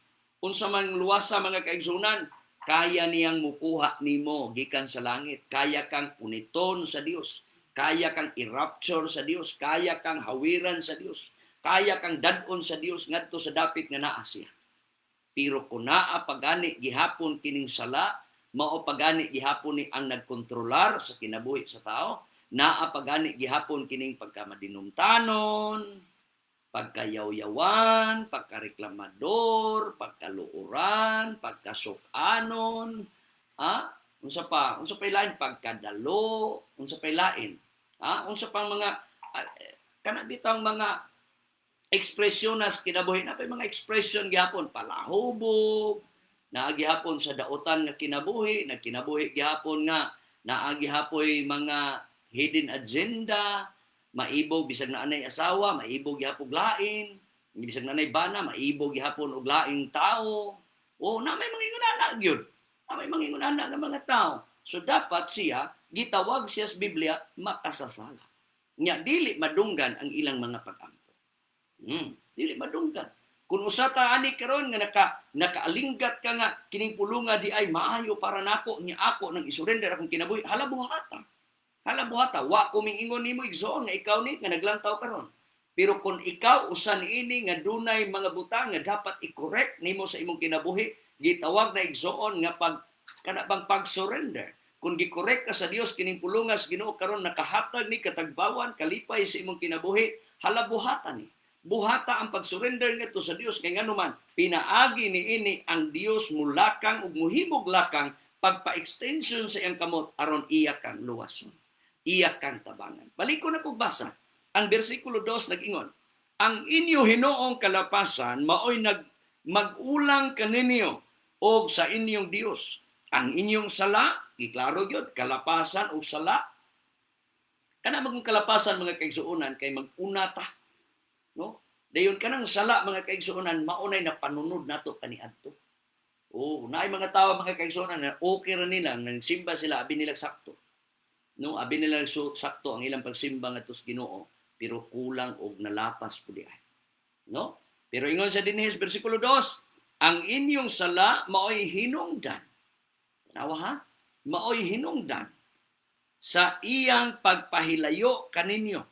Unsa man luwas sa mga kaigsuonan, kaya niyang mukuha nimo gikan sa langit. Kaya kang puniton sa Dios. Kaya kang i-rapture sa Dios. Kaya kang hawiran sa Dios. Kaya kang dadon sa Dios ngadto sa dapit nga naa siya. Pero kung naa pagani gihapon kining sala, mao pagani gihapon ni ang nagkontrolar sa kinabuhi sa tao, naa pagani gihapon kining pagkamadinumtanon, pagkayaw-yawan, pagkareklamador, pagkaluuran, pagkasukanon, unsa pay lain pagkadalo, unsa pay lain, unsa pang mga kana bitang mga ekspresyon nas kinabuhi na pay mga ekspresyon gihapon palahubog, naa gihapon sa dautan nga kinabuhi, nagkinabuhi gihapon nga naa gihapoy mga hidden agenda, maibog bisag na anay asawa, maibog gihapon lain, bisag na anay bana, maibog gihapon og laing tao. O na may mangingunana gyud. Na may mangingunana nga mga tao. So dapat siya gitawag siya sa Biblia makasasala. Nya dili madunggan ang ilang mga pag-ampo. Dili madunggan. Kung usa ta ani karon nga nakaalinggat ka nga kining pulunga di ay maayo para nako nya ako nang isurrender akong kinabuhi, hala buhata, wa ko mingingon nimo igsoon nga ikaw ni nga naglantaw karon. Pero kung ikaw usan ini nga dunay mga butang nga dapat i-correct nimo sa imong kinabuhi, gitawag na igsoon nga kanabang pag-surrender. Kung gi-correct ka sa Dios kining pulunga sa Ginoo karon nakahatag ni katagbawan, kalipay sa imong kinabuhi, hala buhata ni. Buhata ang pag-surrender ngadto sa Dios kay ngano man pinaagi niini ang Dios mulakang ug muhimog lakang pagpa-extension sa iyang kamot aron iya kang luwason. Iya kang tabangan. Balik ko na basa. Ang bersikulo 2 nag-ingon, ang inyo hinoong kalapasan maoy mag-ulang kaninyo og sa inyong Dios. Ang inyong sala, giklaro gyud, kalapasan o sala. Kana magong kalapasan mga kaigsuonan kay mag-una ta. No? Dayon kanang sala mga kaigsuonan maunay na panunod nato kaniadto. Naay mga tawo mga kaigsuonan na okay ra nila nang simba sila abi nila sakto. No, abi nila sakto ang ilang pagsimba ngadto sa Ginoo, pero kulang og nalapas pud ay. No? Pero ingon sa dinhi bersikulo 2, ang inyong sala maoy hinungdan. Nawa ha? Maoy hinungdan sa iyang pagpahilayo kaninyo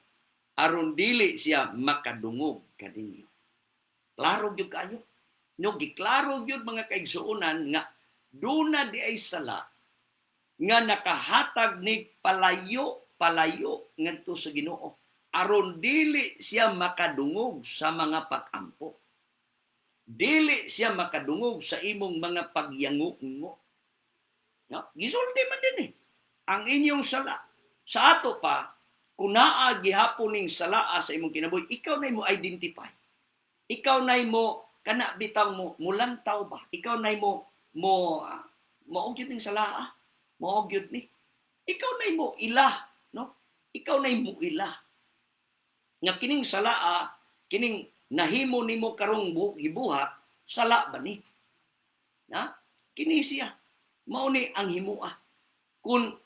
aron dili siya makadungog kaninyo. Klaro gyud kayo. No, giklaro gyud mga kaigsuonan nga duna di ay sala nga nakahatag ni palayo ngadto sa Ginoo aron dili siya makadungog sa mga pag-ampo. Dili siya makadungog sa imong mga pagyango-ngo. No? Gisulti man din ang inyong sala. Sa ato pa kung naa gihapon ning salaa sa imong kinabuhi, ikaw nay mo identify. Ikaw nay mo kana bitaw mo mulantaw ba? Ikaw nay mo maugyud ning salaa. Maugyud ni. Ikaw nay mo ilah, no? Ikaw nay mo ilah. Nga kining salaa, kining nahimo nimo karong gibuhat, sala ba ni? Na? Kini siya. Mao ni ang himua. Kung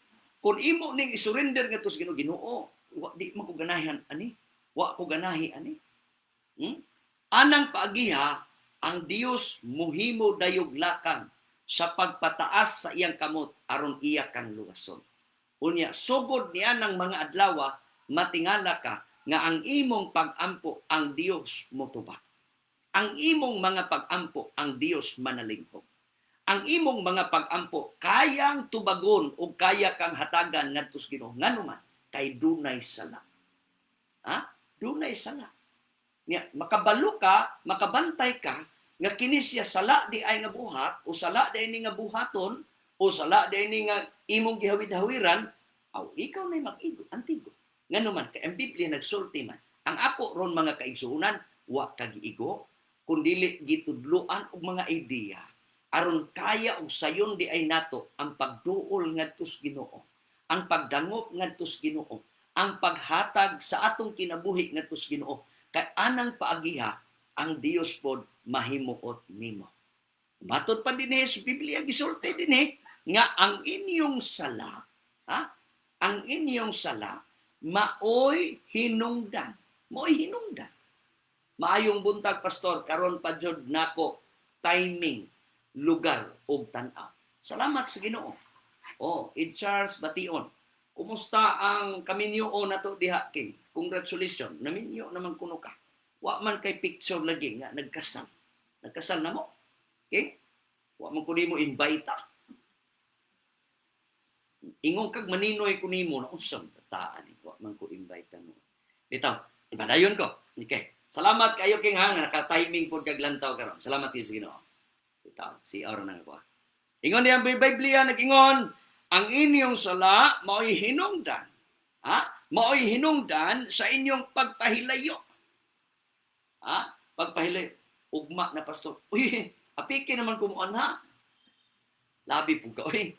imo ning isurrender ngadto sa Ginoo, wa di man ko ganahan ani. Wa ko ganahi ani. Anang paagiha ang Dios muhimo dayog lakang sa pagpataas sa iyang kamot aron iya kang luwason. Unya sugod niya ng mga adlaw matingala ka nga ang imong pag-ampo ang Dios motubag. Ang imong mga pag-ampo ang Dios manalinghog. Ang imong mga pag-ampo kayang tubagon o kaya kang hatagan ngadto sa Ginoo nganuman kay dunay sala. Dunay sala. Nya makabalo ka, makabantay ka nga kini siya sala di ay nga buhat o sala di ay ni nga buhaton o sala di ay ni nga imong gihawid-hawiran, ikaw nay mag-igo, antigo. Nganuman kay ang Biblia nagsulti man. Ang ako ron mga kaigsuonan wa kagiigo kundili gitudloan og mga ideya aron kaya og sayon di ay nato ang pagduol ngadto sa Ginoo, ang pagdangop ngadto sa Ginoo, ang paghatag sa atong kinabuhi ngadto sa Ginoo. Kay anang paagiha ang Dios pod mahimuot nimo. Matod pa dinhi sa Biblia gisulti dinhi nga ang inyong sala, ang inyong sala maoy hinungdan. Maoy hinungdan. Maayong buntag pastor karon pa jud nako timing, lugar ug tan-aw. Salamat sa Ginoo. Ed Charles Bation. Kumusta ang kaminyo nato diha king? Congratulations. Naminyo naman kuno ka. Wa man kay picture lagi nga nagkasal. Nagkasal na mo. Okay? Wa man ko nimo invite. Ingon kag maninoy ko nimo na usab bataan wa man ko invite mo. Bitaw, ibadayon ko. Okay. Salamat kayo king ha naka-timing pod kag lantaw karon. Salamat kayo sa Ginoo. Bitaw, si aro na ko. Ingon diyan Biblia nag-ingon, ang inyong sala mao'y hinungdan. Ha? Mao'y hinungdan sa inyong pagpahilayo. Ha? Pagpahilayo. Ugma na pastor. Uy, apiki naman kumuan ha. Labi po ka. Uy.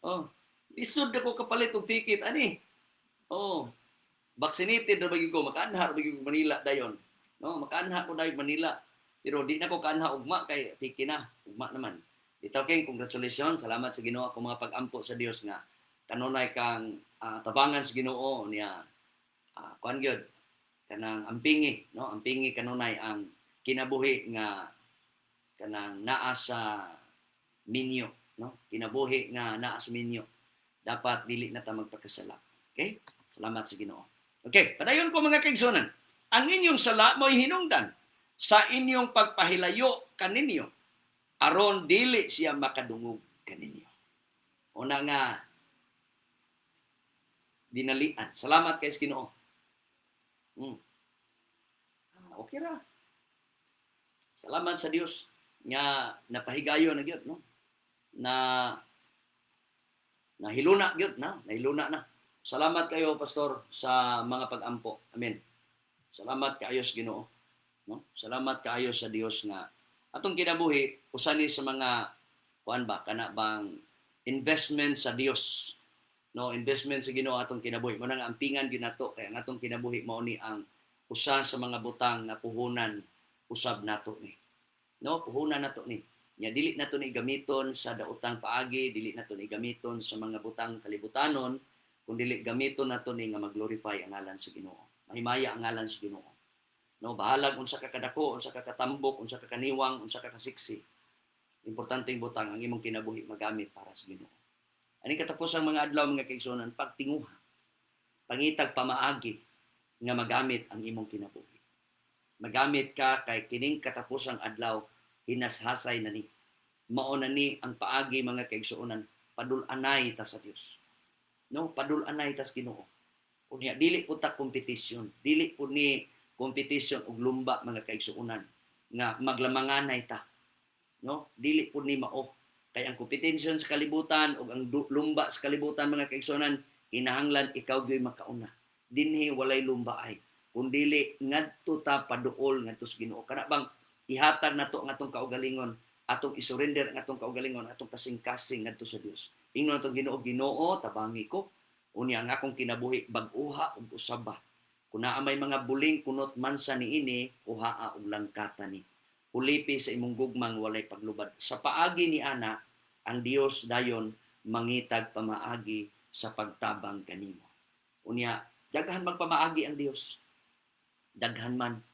Oh. Lisod ako kapalit og ticket ani. Oh. Vaccinated ra bagi ko, makaanha ra bagi ko Manila dayon. No, makaanha ko dayon Manila. Pero di na ko kaanha ugma kay piki na. Ugma naman. Itaw kay congratulations, salamat sa Ginoo ako mga pag-ampo sa Dios nga kanunay kang tabangan sa Ginoo niya. Kuan gyud kanang ampingi, no? Ampingi kanunay ang kinabuhi nga kanang naa sa minyo, no? Kinabuhi nga naa sa minyo. Dapat dili na ta magpakasala. Okay? Salamat sa Ginoo. Okay, padayon ko mga kaigsunan. Ang inyong sala mo'y hinungdan sa inyong pagpahilayo kaninyo aron dili siya makadungog kaninyo. Una nga dinalian. Salamat kay Ginoo. Okay ra. Salamat sa Dios nga napahigayon na gyud, no? Nahiluna gyud na, nahiluna na. Salamat kayo pastor sa mga pag-ampo. Amen. Salamat kaayo sa Ginoo, no? Salamat kaayo sa Dios nga atong kinabuhi usa ni sa mga kuan ba kana bang investment sa Dios. No, investment sa Ginoo atong kinabuhi. Mo nang ampingan gyud nato kay ang atong kinabuhi mao ni ang usa sa mga butang na puhunan usab nato ni. No, puhunan nato ni. Nya dili nato ni gamiton sa daotang paagi, dili nato ni gamiton sa mga butang kalibutanon, kun dili gamiton nato ni nga mag-glorify ang ngalan sa Ginoo. Mahimaya ang ngalan sa Ginoo. No, bahalag unsa ka kadako, unsa ka katambok, unsa ka kaniwang, unsa ka kasiksi. Importanteng butang ang imong kinabuhi magamit para sa Ginoo. Ani katapos ang mga adlaw mga kaigsunan pagtinguha. Pangitag pamaagi nga magamit ang imong kinabuhi. Magamit ka kay kining katapusang adlaw hinashasay na ni. Mao na ni ang paagi mga kaigsuonan padul-anay ta sa Dios. No, padul-anay ta sa Ginoo. Unya dili po ta kompetisyon, dili po ni competition og lumba mga kaigsuonan nga maglamanganay ta. No, dili po ni mao kay ang competition sa kalibutan ug ang lumba sa kalibutan mga kaigsuonan kinahanglan ikaw gyoy makauna. Dinhi walay lumba ay kun dili ngadto ta paduol ngadto sa Ginoo. Kana bang ihatag nato ang atong kaugalingon, atong isurrender ang atong kaugalingon, atong kasing-kasing ngadto sa Dios. Ingon atong Ginoo, Ginoo tabangi ko unya ang akong kinabuhi bag-uha ug usaba. Kung naa may mga buling kunot man sa niini, kuhaa og langkata ni. Ulipi sa imong gugmang walay paglubad. Sa paagi ni ana, ang Dios dayon mangitag pamaagi sa pagtabang kanimo. Unya, daghan magpamaagi ang Dios. Daghan man.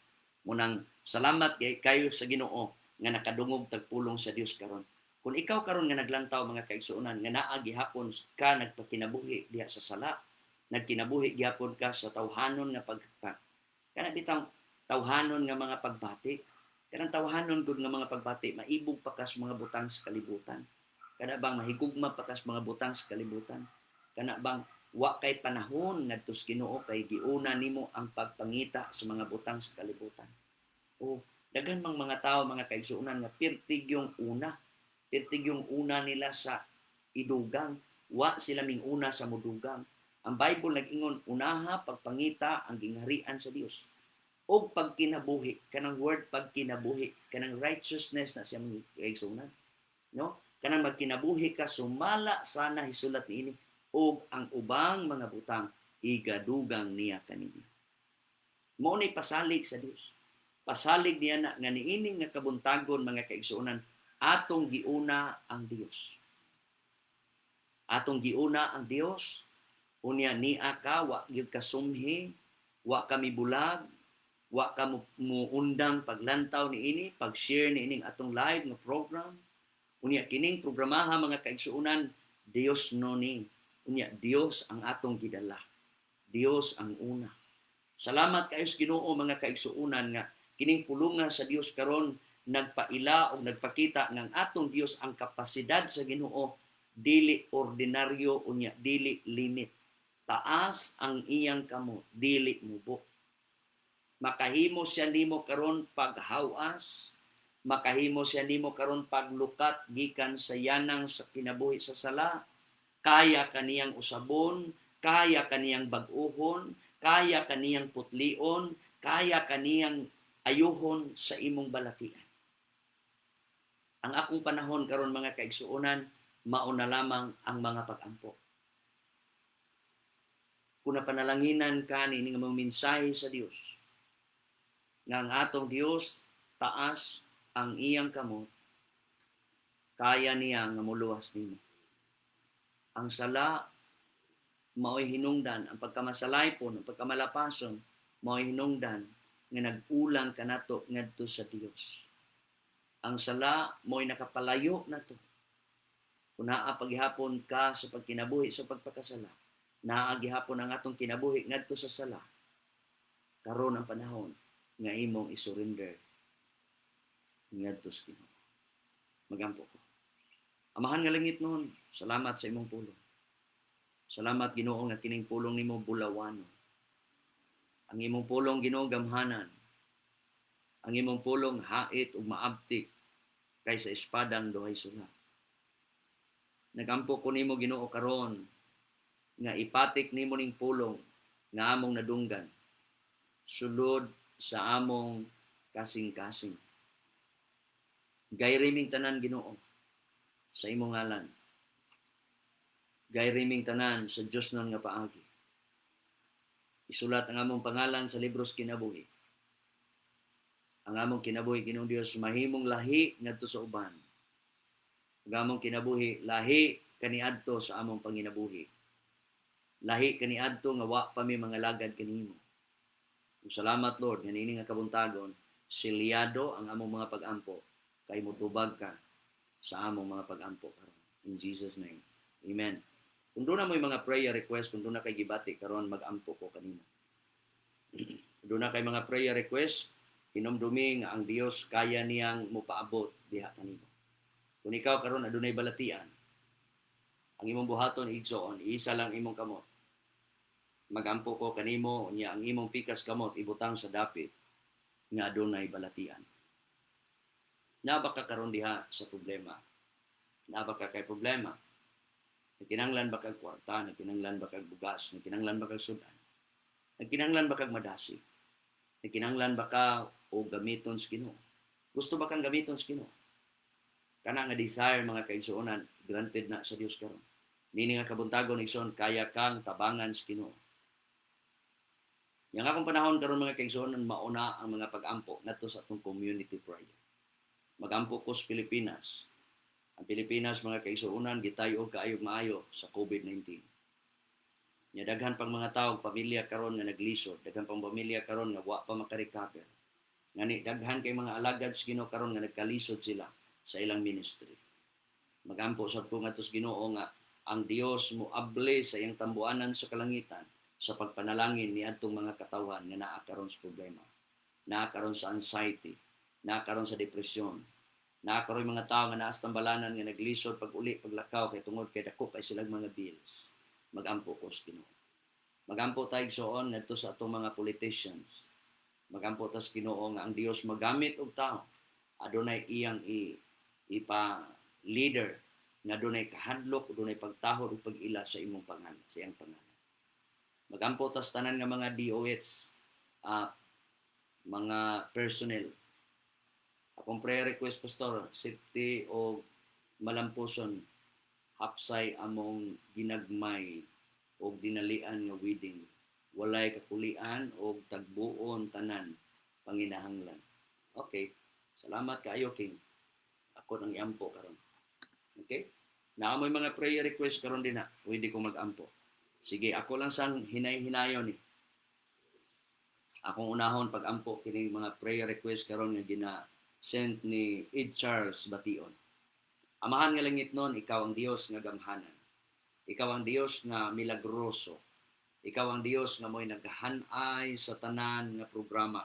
Munang salamat kayo sa Ginoo nga nakadungog tagpulong sa Dios karon. Kung ikaw karon nga naglantaw mga kaigsuonan nga naa gihapon ka nagpakinabuhi diha sa sala, nagkinabuhi gihapon ka sa tawhanon nga kana bitang tawhanon nga mga pagbati. Kanang tawhanon gud nga mga pagbati maibog pa kas mga butang sa kalibutan. Kana bang mahigugma pa kas mga butang sa kalibutan. Kana bang wa kay panahon ngadto sa Ginoo kay giuna nimo ang pagpangita sa mga butang sa kalibutan. O daghan mang mga tawo mga kaigsuonan nga pirtig yung una. Pirtig yung una nila sa idugang, wa sila ming una sa mudugang. Ang Bible nag-ingon unaha pagpangita ang gingharian sa Dios. O pagkinabuhi, kanang word pagkinabuhi, kanang righteousness na siyang kaigsuonan. No? Kanang magkinabuhi ka sumala sana hisulat niini og ang ubang mga butang igadugang niya kanimo. Mao ni pasalig sa Dios. Pasalig niya na nga niini nga kabuntagon mga kaigsuonan atong giuna ang Dios. Atong giuna ang Dios. Unya niya ka wa gyud ka sumhi, wa ka mibulag, wa ka muundang paglantaw niini, pag-share niining atong live nga program. Unya kining programaha mga kaigsuonan Dios no ni. Unya Dios ang atong gidala. Dios ang una. Salamat kayo sa Ginoo mga kaigsuonan nga kining pulungan sa Dios karon nagpaila o nagpakita ng atong Dios ang kapasidad sa Ginoo dili ordinaryo unya dili limit. Taas ang iyang kamot, dili mubo. Makahimo siya nimo karon paghawas, makahimo siya nimo karon paglukat gikan sa yanang sa kinabuhi sa sala. Kaya kaniyang usabon, kaya kaniyang bag-ohon, kaya kaniyang putlion, kaya kaniyang ayuhon sa imong balatian. Ang akong panahon karon mga kaigsuonan, mao na lamang ang mga pag-ampo. Kung napanalanginan ka ni nga mensahe sa Dios, nga ang atong Dios taas ang iyang kamot, kaya niya nga muluwas nimo. Ang sala mao'y hinungdan, ang pagkamasalaypon, ang pagkamalapason, mao'y hinungdan nga nag-ulang kanato ngadto sa Dios. Ang sala mo'y nakapalayo nato. Kung naa paghihapon ka sa pagkinabuhi sa pagpakasala, naa gihapon ang atong kinabuhi ngadto sa sala. Karon ang panahon nga imong isurrender ngadto sa Ginoo. Magampo ko. Amahan nga langit noon, salamat sa imong pulong. Salamat Ginoo nga kining pulong nimo bulawanon. Ang imong pulong Ginoo gamhanan. Ang imong pulong hait ug maabtik kaysa espadang duhay sula. Nagampo ko nimo Ginoo karon nga ipatik nimo ning pulong nga among nadunggan sulod sa among kasing-kasing. Gayriming tanan Ginoo sa imong ngalan. Gayriming tanan sa Dios nun nga paagi. Isulat ang among pangalan sa libros kinabuhi. Ang among kinabuhi Ginoong Dios mahimong lahi ngadto sa uban. Ang among kinabuhi lahi kaniadto sa among panginabuhi. Lahi kaniadto nga wa pa mi mga lagad kanimo. Salamat Lord nga niini nga kabuntagon silyado ang among mga pag-ampo kay motubag ka sa among mga pag-ampo karon. In Jesus name. Amen. Kung doon na mo yung mga prayer request, kung doon na kay gibati karon mag-ampo ko kanimo. Kung doon na kay mga prayer request, hinumdumi nga ang Dios kaya niyang mopaabot diha kanimo. Kung ikaw karon adunay balatian, ang imong buhaton igsoon, isa lang imong kamot. Magampo ko kanimo unya ang imong pikas kamot ibutang sa dapit nga adunay balatian. Naba ka karon diha sa problema. Naba ka kay problema. Nagkinanglan ba kag kwarta, nagkinanglan ba kag bugas, nagkinanglan ba kag sudan, nagkinanglan ba kag madasi, nagkinanglan ba ka o gamiton sa Ginoo. Gusto ba kang gamiton sa Ginoo? Kana nga desire mga kaigsuonan, granted na sa Dios karon. Meaning nga kabuntagon igsoon kaya kang tabangan sa Ginoo. Yang akong panahon karon mga kaigsuonan mauna ang mga pag-ampo ngadto sa atong community prayer. Mag-ampo ko sa Pilipinas. Ang Pilipinas mga kaigsuonan gitayo kaayog maayo sa COVID-19. Nya daghan pang mga tawo pamilya karon nga naglisod, daghan pang pamilya karon nga wa pa makarecover. Ngani daghan kay mga alagad sa Ginoo karon nga nagkalisod sila sa ilang ministry. Magampo sa ko ngadto sa Ginoo nga ang Dios moable sa iyang tambuanan sa kalangitan sa pagpanalangin niadtong mga katawhan nga naa karon sa problema. Naa karon sa anxiety, naa karon sa depresyon. Naa karon mga tawo nga naa sa tambalanan nga naglisod pag uli paglakaw kay tungod kay dako kay silang mga bills. Magampo ko sa Ginoo. Magampo ta igsoon ngadto sa atong mga politicians. Magampo ta sa Ginoo nga ang Dios magamit og tawo adunay iyang ipa leader nga dunay kahadlok, dunay pagtahod ug pag-ila sa imong pangalan, sa iyang pangalan. Magampo ta sa tanan nga mga DOH, mga personnel. Akong prayer request pastor, safety o malampuson hapsay among ginagmay o dinalian nga wedding. Walay kakulian o tagbuon tanan panginahanglan. Okay. Salamat kaayo King. Ako nang iampo karon. Okay? Naamoy mga prayer request karon din na. Pwede ko mag-ampo. Sige, ako lang sang hinay-hinayon ni. Akong unahon pag-ampo kining mga prayer request karon nga gina-send ni Ed Charles Bation. Amahan nga langit nun, ikaw ang Dios nga gamhanan. Ikaw ang Dios nga milagroso. Ikaw ang Dios nga mo'y naghanay sa tanan nga programa.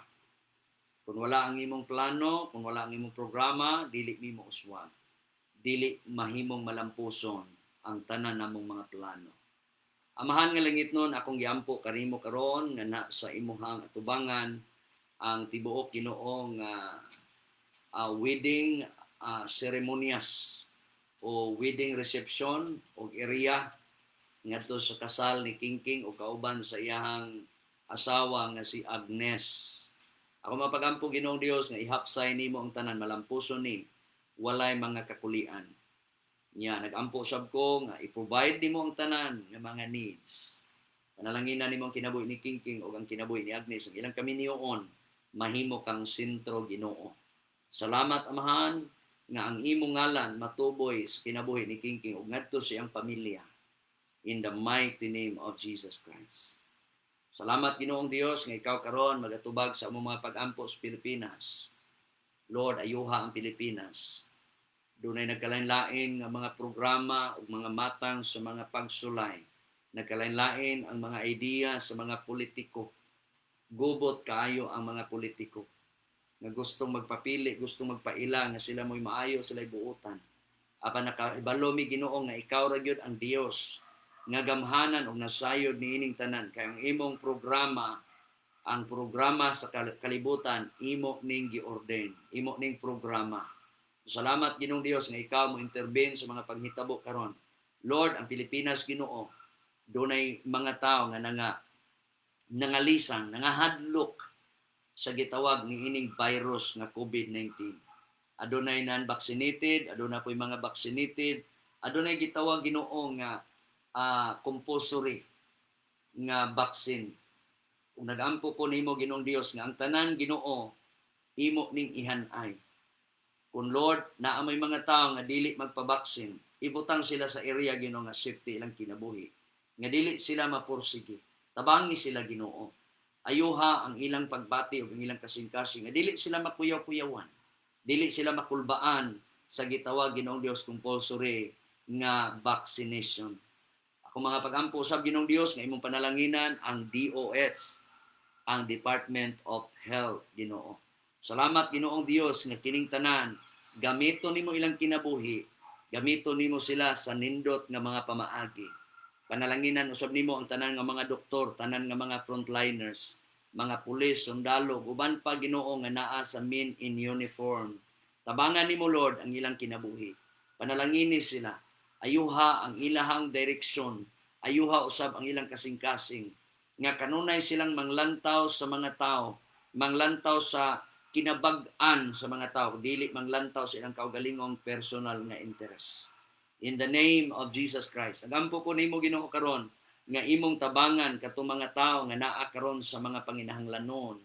Kung wala ang imong plano, kung wala ang imong programa, dili nimo uswag. Dili mahimong malampuson ang tanan namong mga plano. Amahan nga langit nun, akong giampo karimo karon nga na sa imuhang atubangan ang tibuok Ginoong wedding ceremonies o wedding reception o area ngadto sa kasal ni Kingking o kauban sa iyahang asawa nga si Agnes. Ako mapagampo Ginoong Dios nga ihapsay nimo ang tanan, malampuson ni walay mga kakulian. Nya nagampo sab ko nga i-provide nimo ang tanan nga mga needs. Panalangina nimo ang kinabuhi ni Kingking o ang kinabuhi ni Agnes, ang ilang kami niyoon mahimo kang sentro Ginoo. Salamat Amahan nga ang imong ngalan matuboy sa kinabuhi ni Kingking ug ngadto sa iyang pamilya. In the mighty name of Jesus Christ. Salamat Ginoong Dios nga ikaw karon magatubag sa among mga pag-ampo sa Pilipinas. Lord, ayuha ang Pilipinas. Dunay nagkalain-lain nga mga programa ug mga matang sa mga pagsulay. Nagkalain-lain ang mga idea sa mga politiko. Gubot kaayo ang mga politiko nga gustong magpapili, gustong magpaila nga sila mo'y maayo, sila'y buutan. Apan nakaibalo mi Ginoo nga ikaw ra gyud ang Dios nga gamhanan og nasayod niining tanan kay ang imong programa, ang programa sa kalibutan imo ning giordain, imo ning programa. Salamat Ginoong Dios nga ikaw mo intervene sa mga panghitabo karon. Lord, ang Pilipinas Ginoo, dunay mga tawo nga nangalisang, nangahadlok sa gitawag ni ining virus nga COVID-19. Adunay non-vaccinated, adunay po'y mga vaccinated, adunay gitawag Ginoo nga compulsory nga vaccine. Kung nagampo ko nimo Ginoong Dios nga ang tanan Ginoo imo ning ihanay. Kung Lord naa may mga tawo nga dili magpabaksin, ibutang sila sa area Ginoo nga safety ilang kinabuhi. Nga dili sila mapursige. Tabangi sila Ginoo. Ayuha ang ilang pagbati ug ang ilang kasing-kasing nga dili sila makuyaw-kuyawan. Dili sila makulbaan sa gitawag Ginoong Dios compulsory nga vaccination. Ako mga pag-ampo usab Ginoong Dios nga imong panalanginan ang DOH, ang Department of Health Ginoo. Salamat Ginoong Dios nga kining tanan gamito nimo ilang kinabuhi, gamito nimo sila sa nindot nga mga pamaagi. Panalanginan usab nimo ang tanan nga mga doktor, tanan nga mga frontliners, mga pulis, sundalo, uban pa Ginoo nga naa sa men in uniform. Tabangan nimo Lord ang ilang kinabuhi. Panalangini sila. Ayuha ang ilahang direksyon, ayuha usab ang ilang kasing-kasing, nga kanunay silang manglantaw sa mga tao, manglantaw sa kinabag-an sa mga tao, dili manglantaw sa ilang kaugalingong personal nga interest. In the name of Jesus Christ. Nagampo ko nimo Ginoo karon nga imong tabangan katong mga tao nga naa karon sa mga panginahanglanon.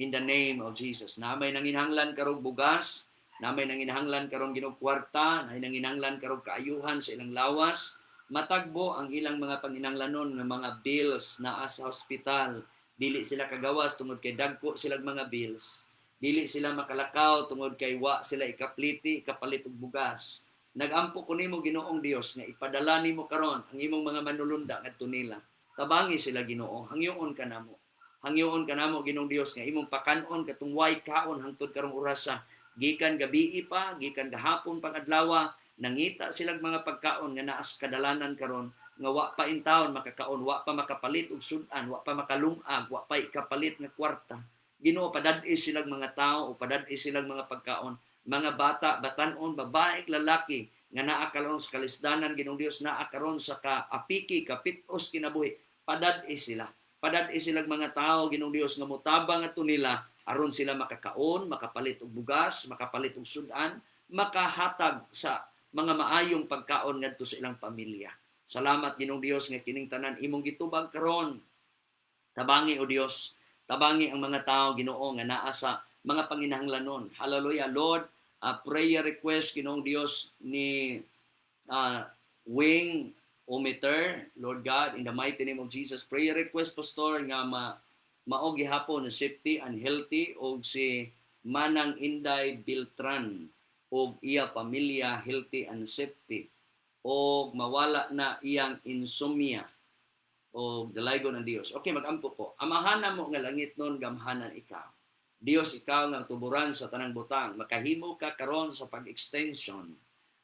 In the name of Jesus. Na may nanginahanglan karong bugas, na may nanginahanglan karong Ginoo kwarta, na may nanginahanglan karong kaayuhan sa ilang lawas, matagbo ang ilang mga panginahanglanon nga mga bills naa sa hospital. Dili sila kagawas tungod kay dagko silang mga bills. Dili sila makalakaw tungod kay wa sila ikapalit og bugas. Nagampo ko nimo Ginoong Dios nga ipadala nimo karon ang imong mga manulunda ngadto nila. Tabangi sila Ginoo, hangyoon ka namo. Hangyoon ka namo Ginoong Dios nga imong pakanon katong way kaon hangtod karong orasa. Gikan gabi pa, gikan gahapon pang adlaw, nangita silang mga pagkaon nga naas kadalanan karon nga wa pa in taon makakaon, wa pa makapalit og sudan, wa pa makalungag, wa pa ikapalit nga kwarta. Ginoo padad-i silang mga tao o padad-i silang mga pagkaon, mga bata, batan-on, babae, lalaki nga naa karon sa kalisdanan Ginoong Dios, naa karon sa kaapiki, kapitos kinabuhi, padad-i sila. Padad-i silang mga tao Ginoong Dios nga mutabang ato nila aron sila makakaon, makapalit og bugas, makapalit og sudan, makahatag sa mga maayong pagkaon ngadto sa ilang pamilya. Salamat Ginoong Dios nga kining tanan imong gitubag karon. Tabangi o Dios, tabangi ang mga tao Ginoo nga naa sa mga panginahanglanon. Hallelujah Lord. Prayer request Ginoong Dios ni Wing Ometer, Lord God, in the mighty name of Jesus. Prayer request Pastor nga maog gihapon na safety and healthy og si Manang Inday Beltran og iya pamilya healthy and safety og mawala na iyang insomnia o dalaygon ng Dios. Okay, magampo ko. Amahan na mo nga langit nun, gamhanan ikaw. Dios ikaw nga tuburan sa tanang butang, makahimo ka karon sa pag-extension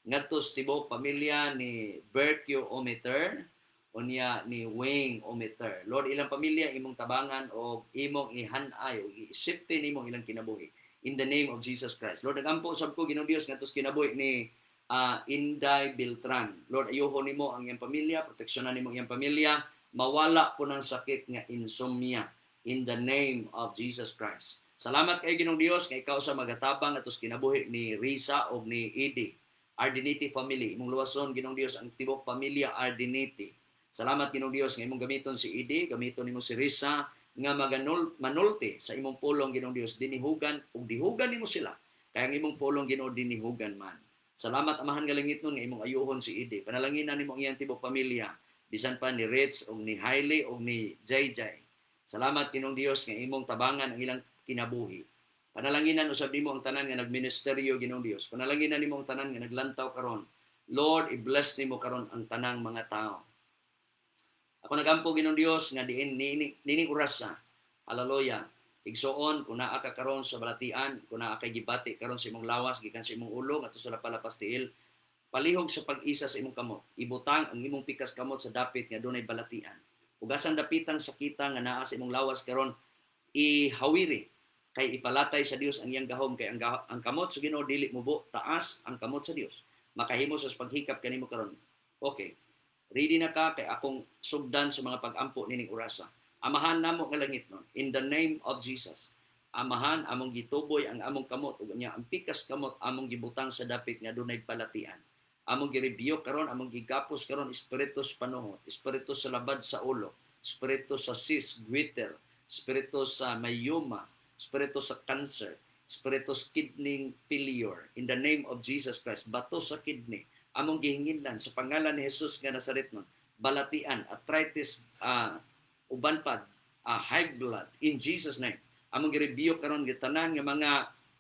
ngadto sa tibuok pamilya ni Berkiometer unya ni Wayne Ometer. Lord, ilang pamilya imong tabangan o imong ihanay o iisipti nimong ilang kinabuhi in the name of Jesus Christ. Lord, nagampo sab ko Ginoong Dios ngadto sa kinabuhi ni Inday Beltran. Lord, ayuhon nimo ang iyang pamilya, proteksyonan nimo ang iyang pamilya, mawala po ng sakit nga insomnia in the name of Jesus Christ. Salamat kay Ginoong Dios nga ikaw sa magatabang atos kinabuhi ni Risa o ni Edie. Ardiniti family, imong luwason Ginoong Dios ang tibok pamilya Ardiniti. Salamat Ginoong Dios nga imong gamiton si Edie, gamiton nimo si Risa nga manulti sa imong pulong Ginoong Dios, dinihugan ug dihugan nimo sila kay ang imong pulong Ginoo dinihugan man. Salamat amahan nga langit nun nga imong ayuhon si Edie. Panalanginan nimo ang iyang tibok pamilya, bisan pa ni Rich o ni Hailey o ni JJ. Salamat Ginoong Dios nga imong tabangan ang ilang kinabuhi. Panalanginan usab nimo ang tanan nga nagministeryo Ginoong Dios. Panalanginan nimo ang tanan nga naglantaw karon. Lord, i-bless nimo karon ang tanang mga tao. Ako nagampo Ginoong Dios nga diin nini oras sa haleluya. Igsuon kung naa ka karon sa balatian, kung naa kay gibati karon sa imong lawas gikan sa imong ulo ngadto sa palapas tiil, palihog sa pag-isa sa imong kamot. Ibutang ang imong pikas kamot sa dapit nga dunay balatian. Ugasan dapitang sakita nga naa sa imong lawas karon, ihawiri kay ipalatay sa Dios ang iyang gahom kay ang kamot sa Ginoo dili mubo, taas ang kamot sa Dios. Makahimo sa paghikap kanimo karon. Okay. Ready na ka kay akong sugdan sa mga pag-ampo nining orasa. Amahan namo nga langit nun. In the name of Jesus. Amahan among gituboy ang among kamot ug nya ang pikas kamot among gibutang sa dapit nga dunay palatian. Among girebiyo karon, among gigapos karon espiritu sa panuhot, espiritu sa labad sa ulo, espiritu sa cyst, goiter, espiritu sa myoma, espiritu sa cancer, espiritu sa kidney failure. In the name of Jesus Christ, bato sa kidney, among gihinginlan sa pangalan ni Jesus nga Nazaret nun, balatian, arthritis, uban pa, high blood, in Jesus name. Among gi-review karon gitanan nga mga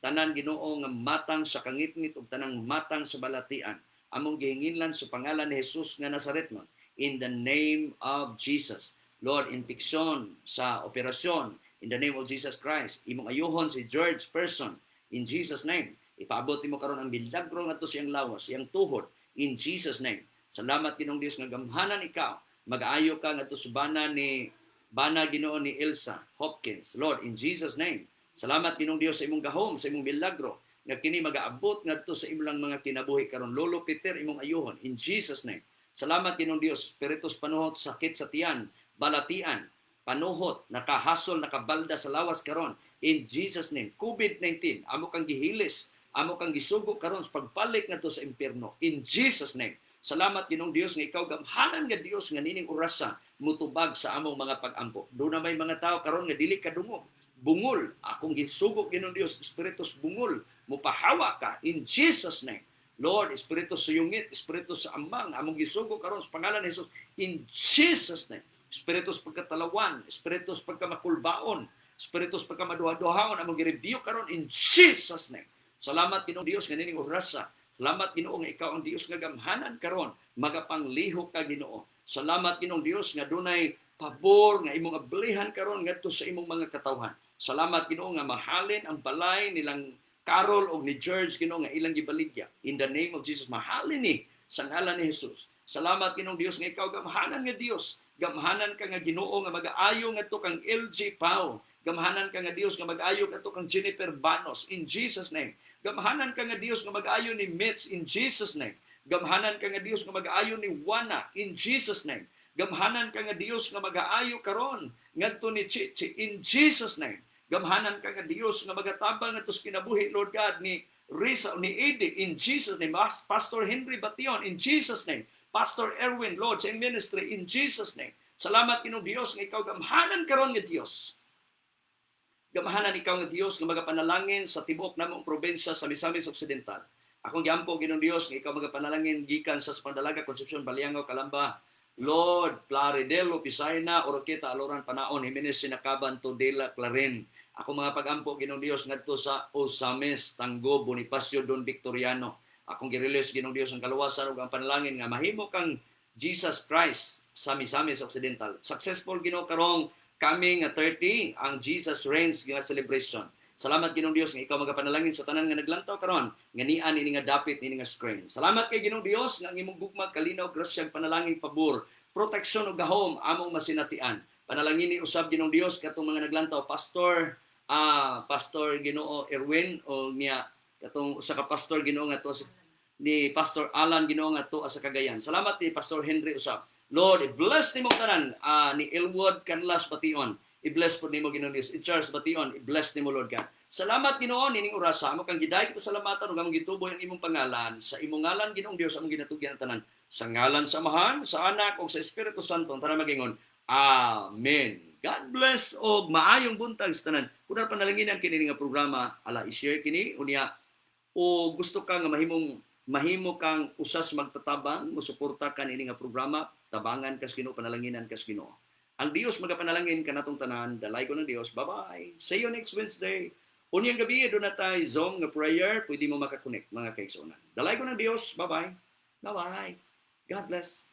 tanan Ginoo nga matang sa kangitngit ug tanang matang sa balatian. Among gihinginlan sa pangalan ni Jesus nga Nazaret nun, in the name of Jesus. Lord, infeksyon sa operasyon, in the name of Jesus Christ. Imong ayuhon si George Person, in Jesus name. Ipaabot mo karon ang milagro ngadto siyang lawas, siyang tuhod, in Jesus name. Salamat Ginoong Dios nga gamhanan ikaw. Mag-aayo ka ngadto sa bana Ginoo ni Elsa Hopkins. Lord, in Jesus name. Salamat Ginoong Dios sa imong gahom, sa imong milagro nga kini mag-aabot ngadto sa imong mga kinabuhi karon. Lolo Peter imong ayuhon, in Jesus name. Salamat Ginoong Dios, spiritus panuhot, sakit sa tiyan, balatian, panuhot, nakahasol, nakabalda sa lawas karon, in Jesus name. COVID-19, amo kang gihilis, amo kang gisugo karon sa pagpalik ngadto sa impierno, in Jesus name. Salamat Ginoong Dios nga ikaw gamhanan nga Dios nga nining orasa mutubag sa among mga pag-ampo. Doon na may mga tao karon nga dili kadungog, bungol, akong gisugo Ginoong Dios, espiritus bungol, mupahawa ka in Jesus name. Lord, espiritu suyungit, espiritu sa amang, among gisugo karon sa pangalan ni Jesus, in Jesus name. Espiritu sa pagkatalawan, espiritu sa pagkamakulbaon, espiritu sa pagkamaduha-duhaon, among gi-review karon in Jesus name. Salamat Ginoong Dios nga nining orasa. Salamat Ginoo nga ikaw ang Dios nga gamhanan karon, magapanglihok ka Ginoo. Salamat Ginoong Dios nga dunay pabor nga imong ablihan karon ngadto sa imong mga katawhan. Salamat Ginoo nga mahalin ang balay nilang Carol o ni George Ginoo nga ilang gibaligya. In the name of Jesus, mahalin ni sa ngalan ni Jesus. Salamat Ginoong Dios nga ikaw gamhanan nga Dios. Gamhanan ka nga Ginoo nga mag-aayo ngadto kang LG Pau. Gamhanan ka nga Dios nga mag-ayo ngadto kang Jennifer Banos in Jesus name. Gamhanan ka nga Dios nga mag-ayo ni Mitch in Jesus name. Gamhanan ka nga Dios nga mag-ayo ni Juana in Jesus name. Gamhanan ka nga Dios nga mag-aayo karon ngadto ni Chichi in Jesus name. Gamhanan ka nga Dios nga magatabang ngadto sa kinabuhi Lord God ni Risa ni Edie in Jesus name. Pastor Henry Bation in Jesus name. Pastor Erwin Lord sa ministry in Jesus name. Salamat Ginoong Dios nga ikaw gamhanan karon nga Dios. Gamahanan ikaw nga Dios nga magapanalangin sa tibuok namong probensya sa Misamis Occidental. Akong giampo Ginoong Dios nga ikaw magapanalangin gikan sa Pandalaga, Concepcion, Baliangaw, Calamba, Lord, Plaridel, Pisayna, Oroqueta, Aloran, Panaon, Jimenez, Sinacaban, Tudela, Claren. Ako mga pag-ampo Ginoong Dios ngadto sa Osames, Tanggo, Bonifacio, Don Victoriano. Akong gi-release Ginoong Dios ang kaluwasan ug ang panalangin nga mahimo kang Jesus Christ sa Misamis Occidental. Successful Ginoo karong coming 30 ang Jesus Reigns nga celebration. Salamat Ginoong Dios nga ikaw magapanalangin sa tanan nga naglantaw karon nga nian ini nga dapit ini nga screen. Salamat kay Ginoong Dios nga ang imong gugma kalinaw grasya panalangin pabor, proteksyon ug gahom among masinatian. Panalangin ni usab Ginoong Dios katong mga naglantaw Pastor Ginoo Erwin o niya katong usa ka pastor Ginoo nga to ni Pastor Alan Ginoo nga to sa Cagayan. Salamat ni Pastor Henry usab. Lord, i-bless nimo tanan ni Elwood Canlas Bation. I-bless po nimo Ginoong Dios. I-Charles Bation, i-bless nimo Lord God. Salamat Ginoo nining orasa amo kang gidayeg pasalamatan ug among gituboy ang imong pangalan sa imong ngalan Ginoong Dios among ginatugyan ang tanan sa ngalan sa Amahan, sa Anak ug sa Espiritu Santo tanan magingon. Amen. God bless og maayong buntag sa tanan. Kung panalanginan kini nga programa, ala i-share kini unya o gusto ka nga mahimo kang usas magtatabang, musuporta ka ini nga programa, tabangan kas Ginoo, panalanginan kas Ginoo. Ang Dios magapanalangin kanatong tanan, dalay ko ng Dios. Bye-bye. See you next Wednesday. Unyang gabi doon na tayo zong nga prayer, pwede mo makakonect mga kaigsunan. Dalay ko ng Dios. Bye-bye. Bye-bye. God bless.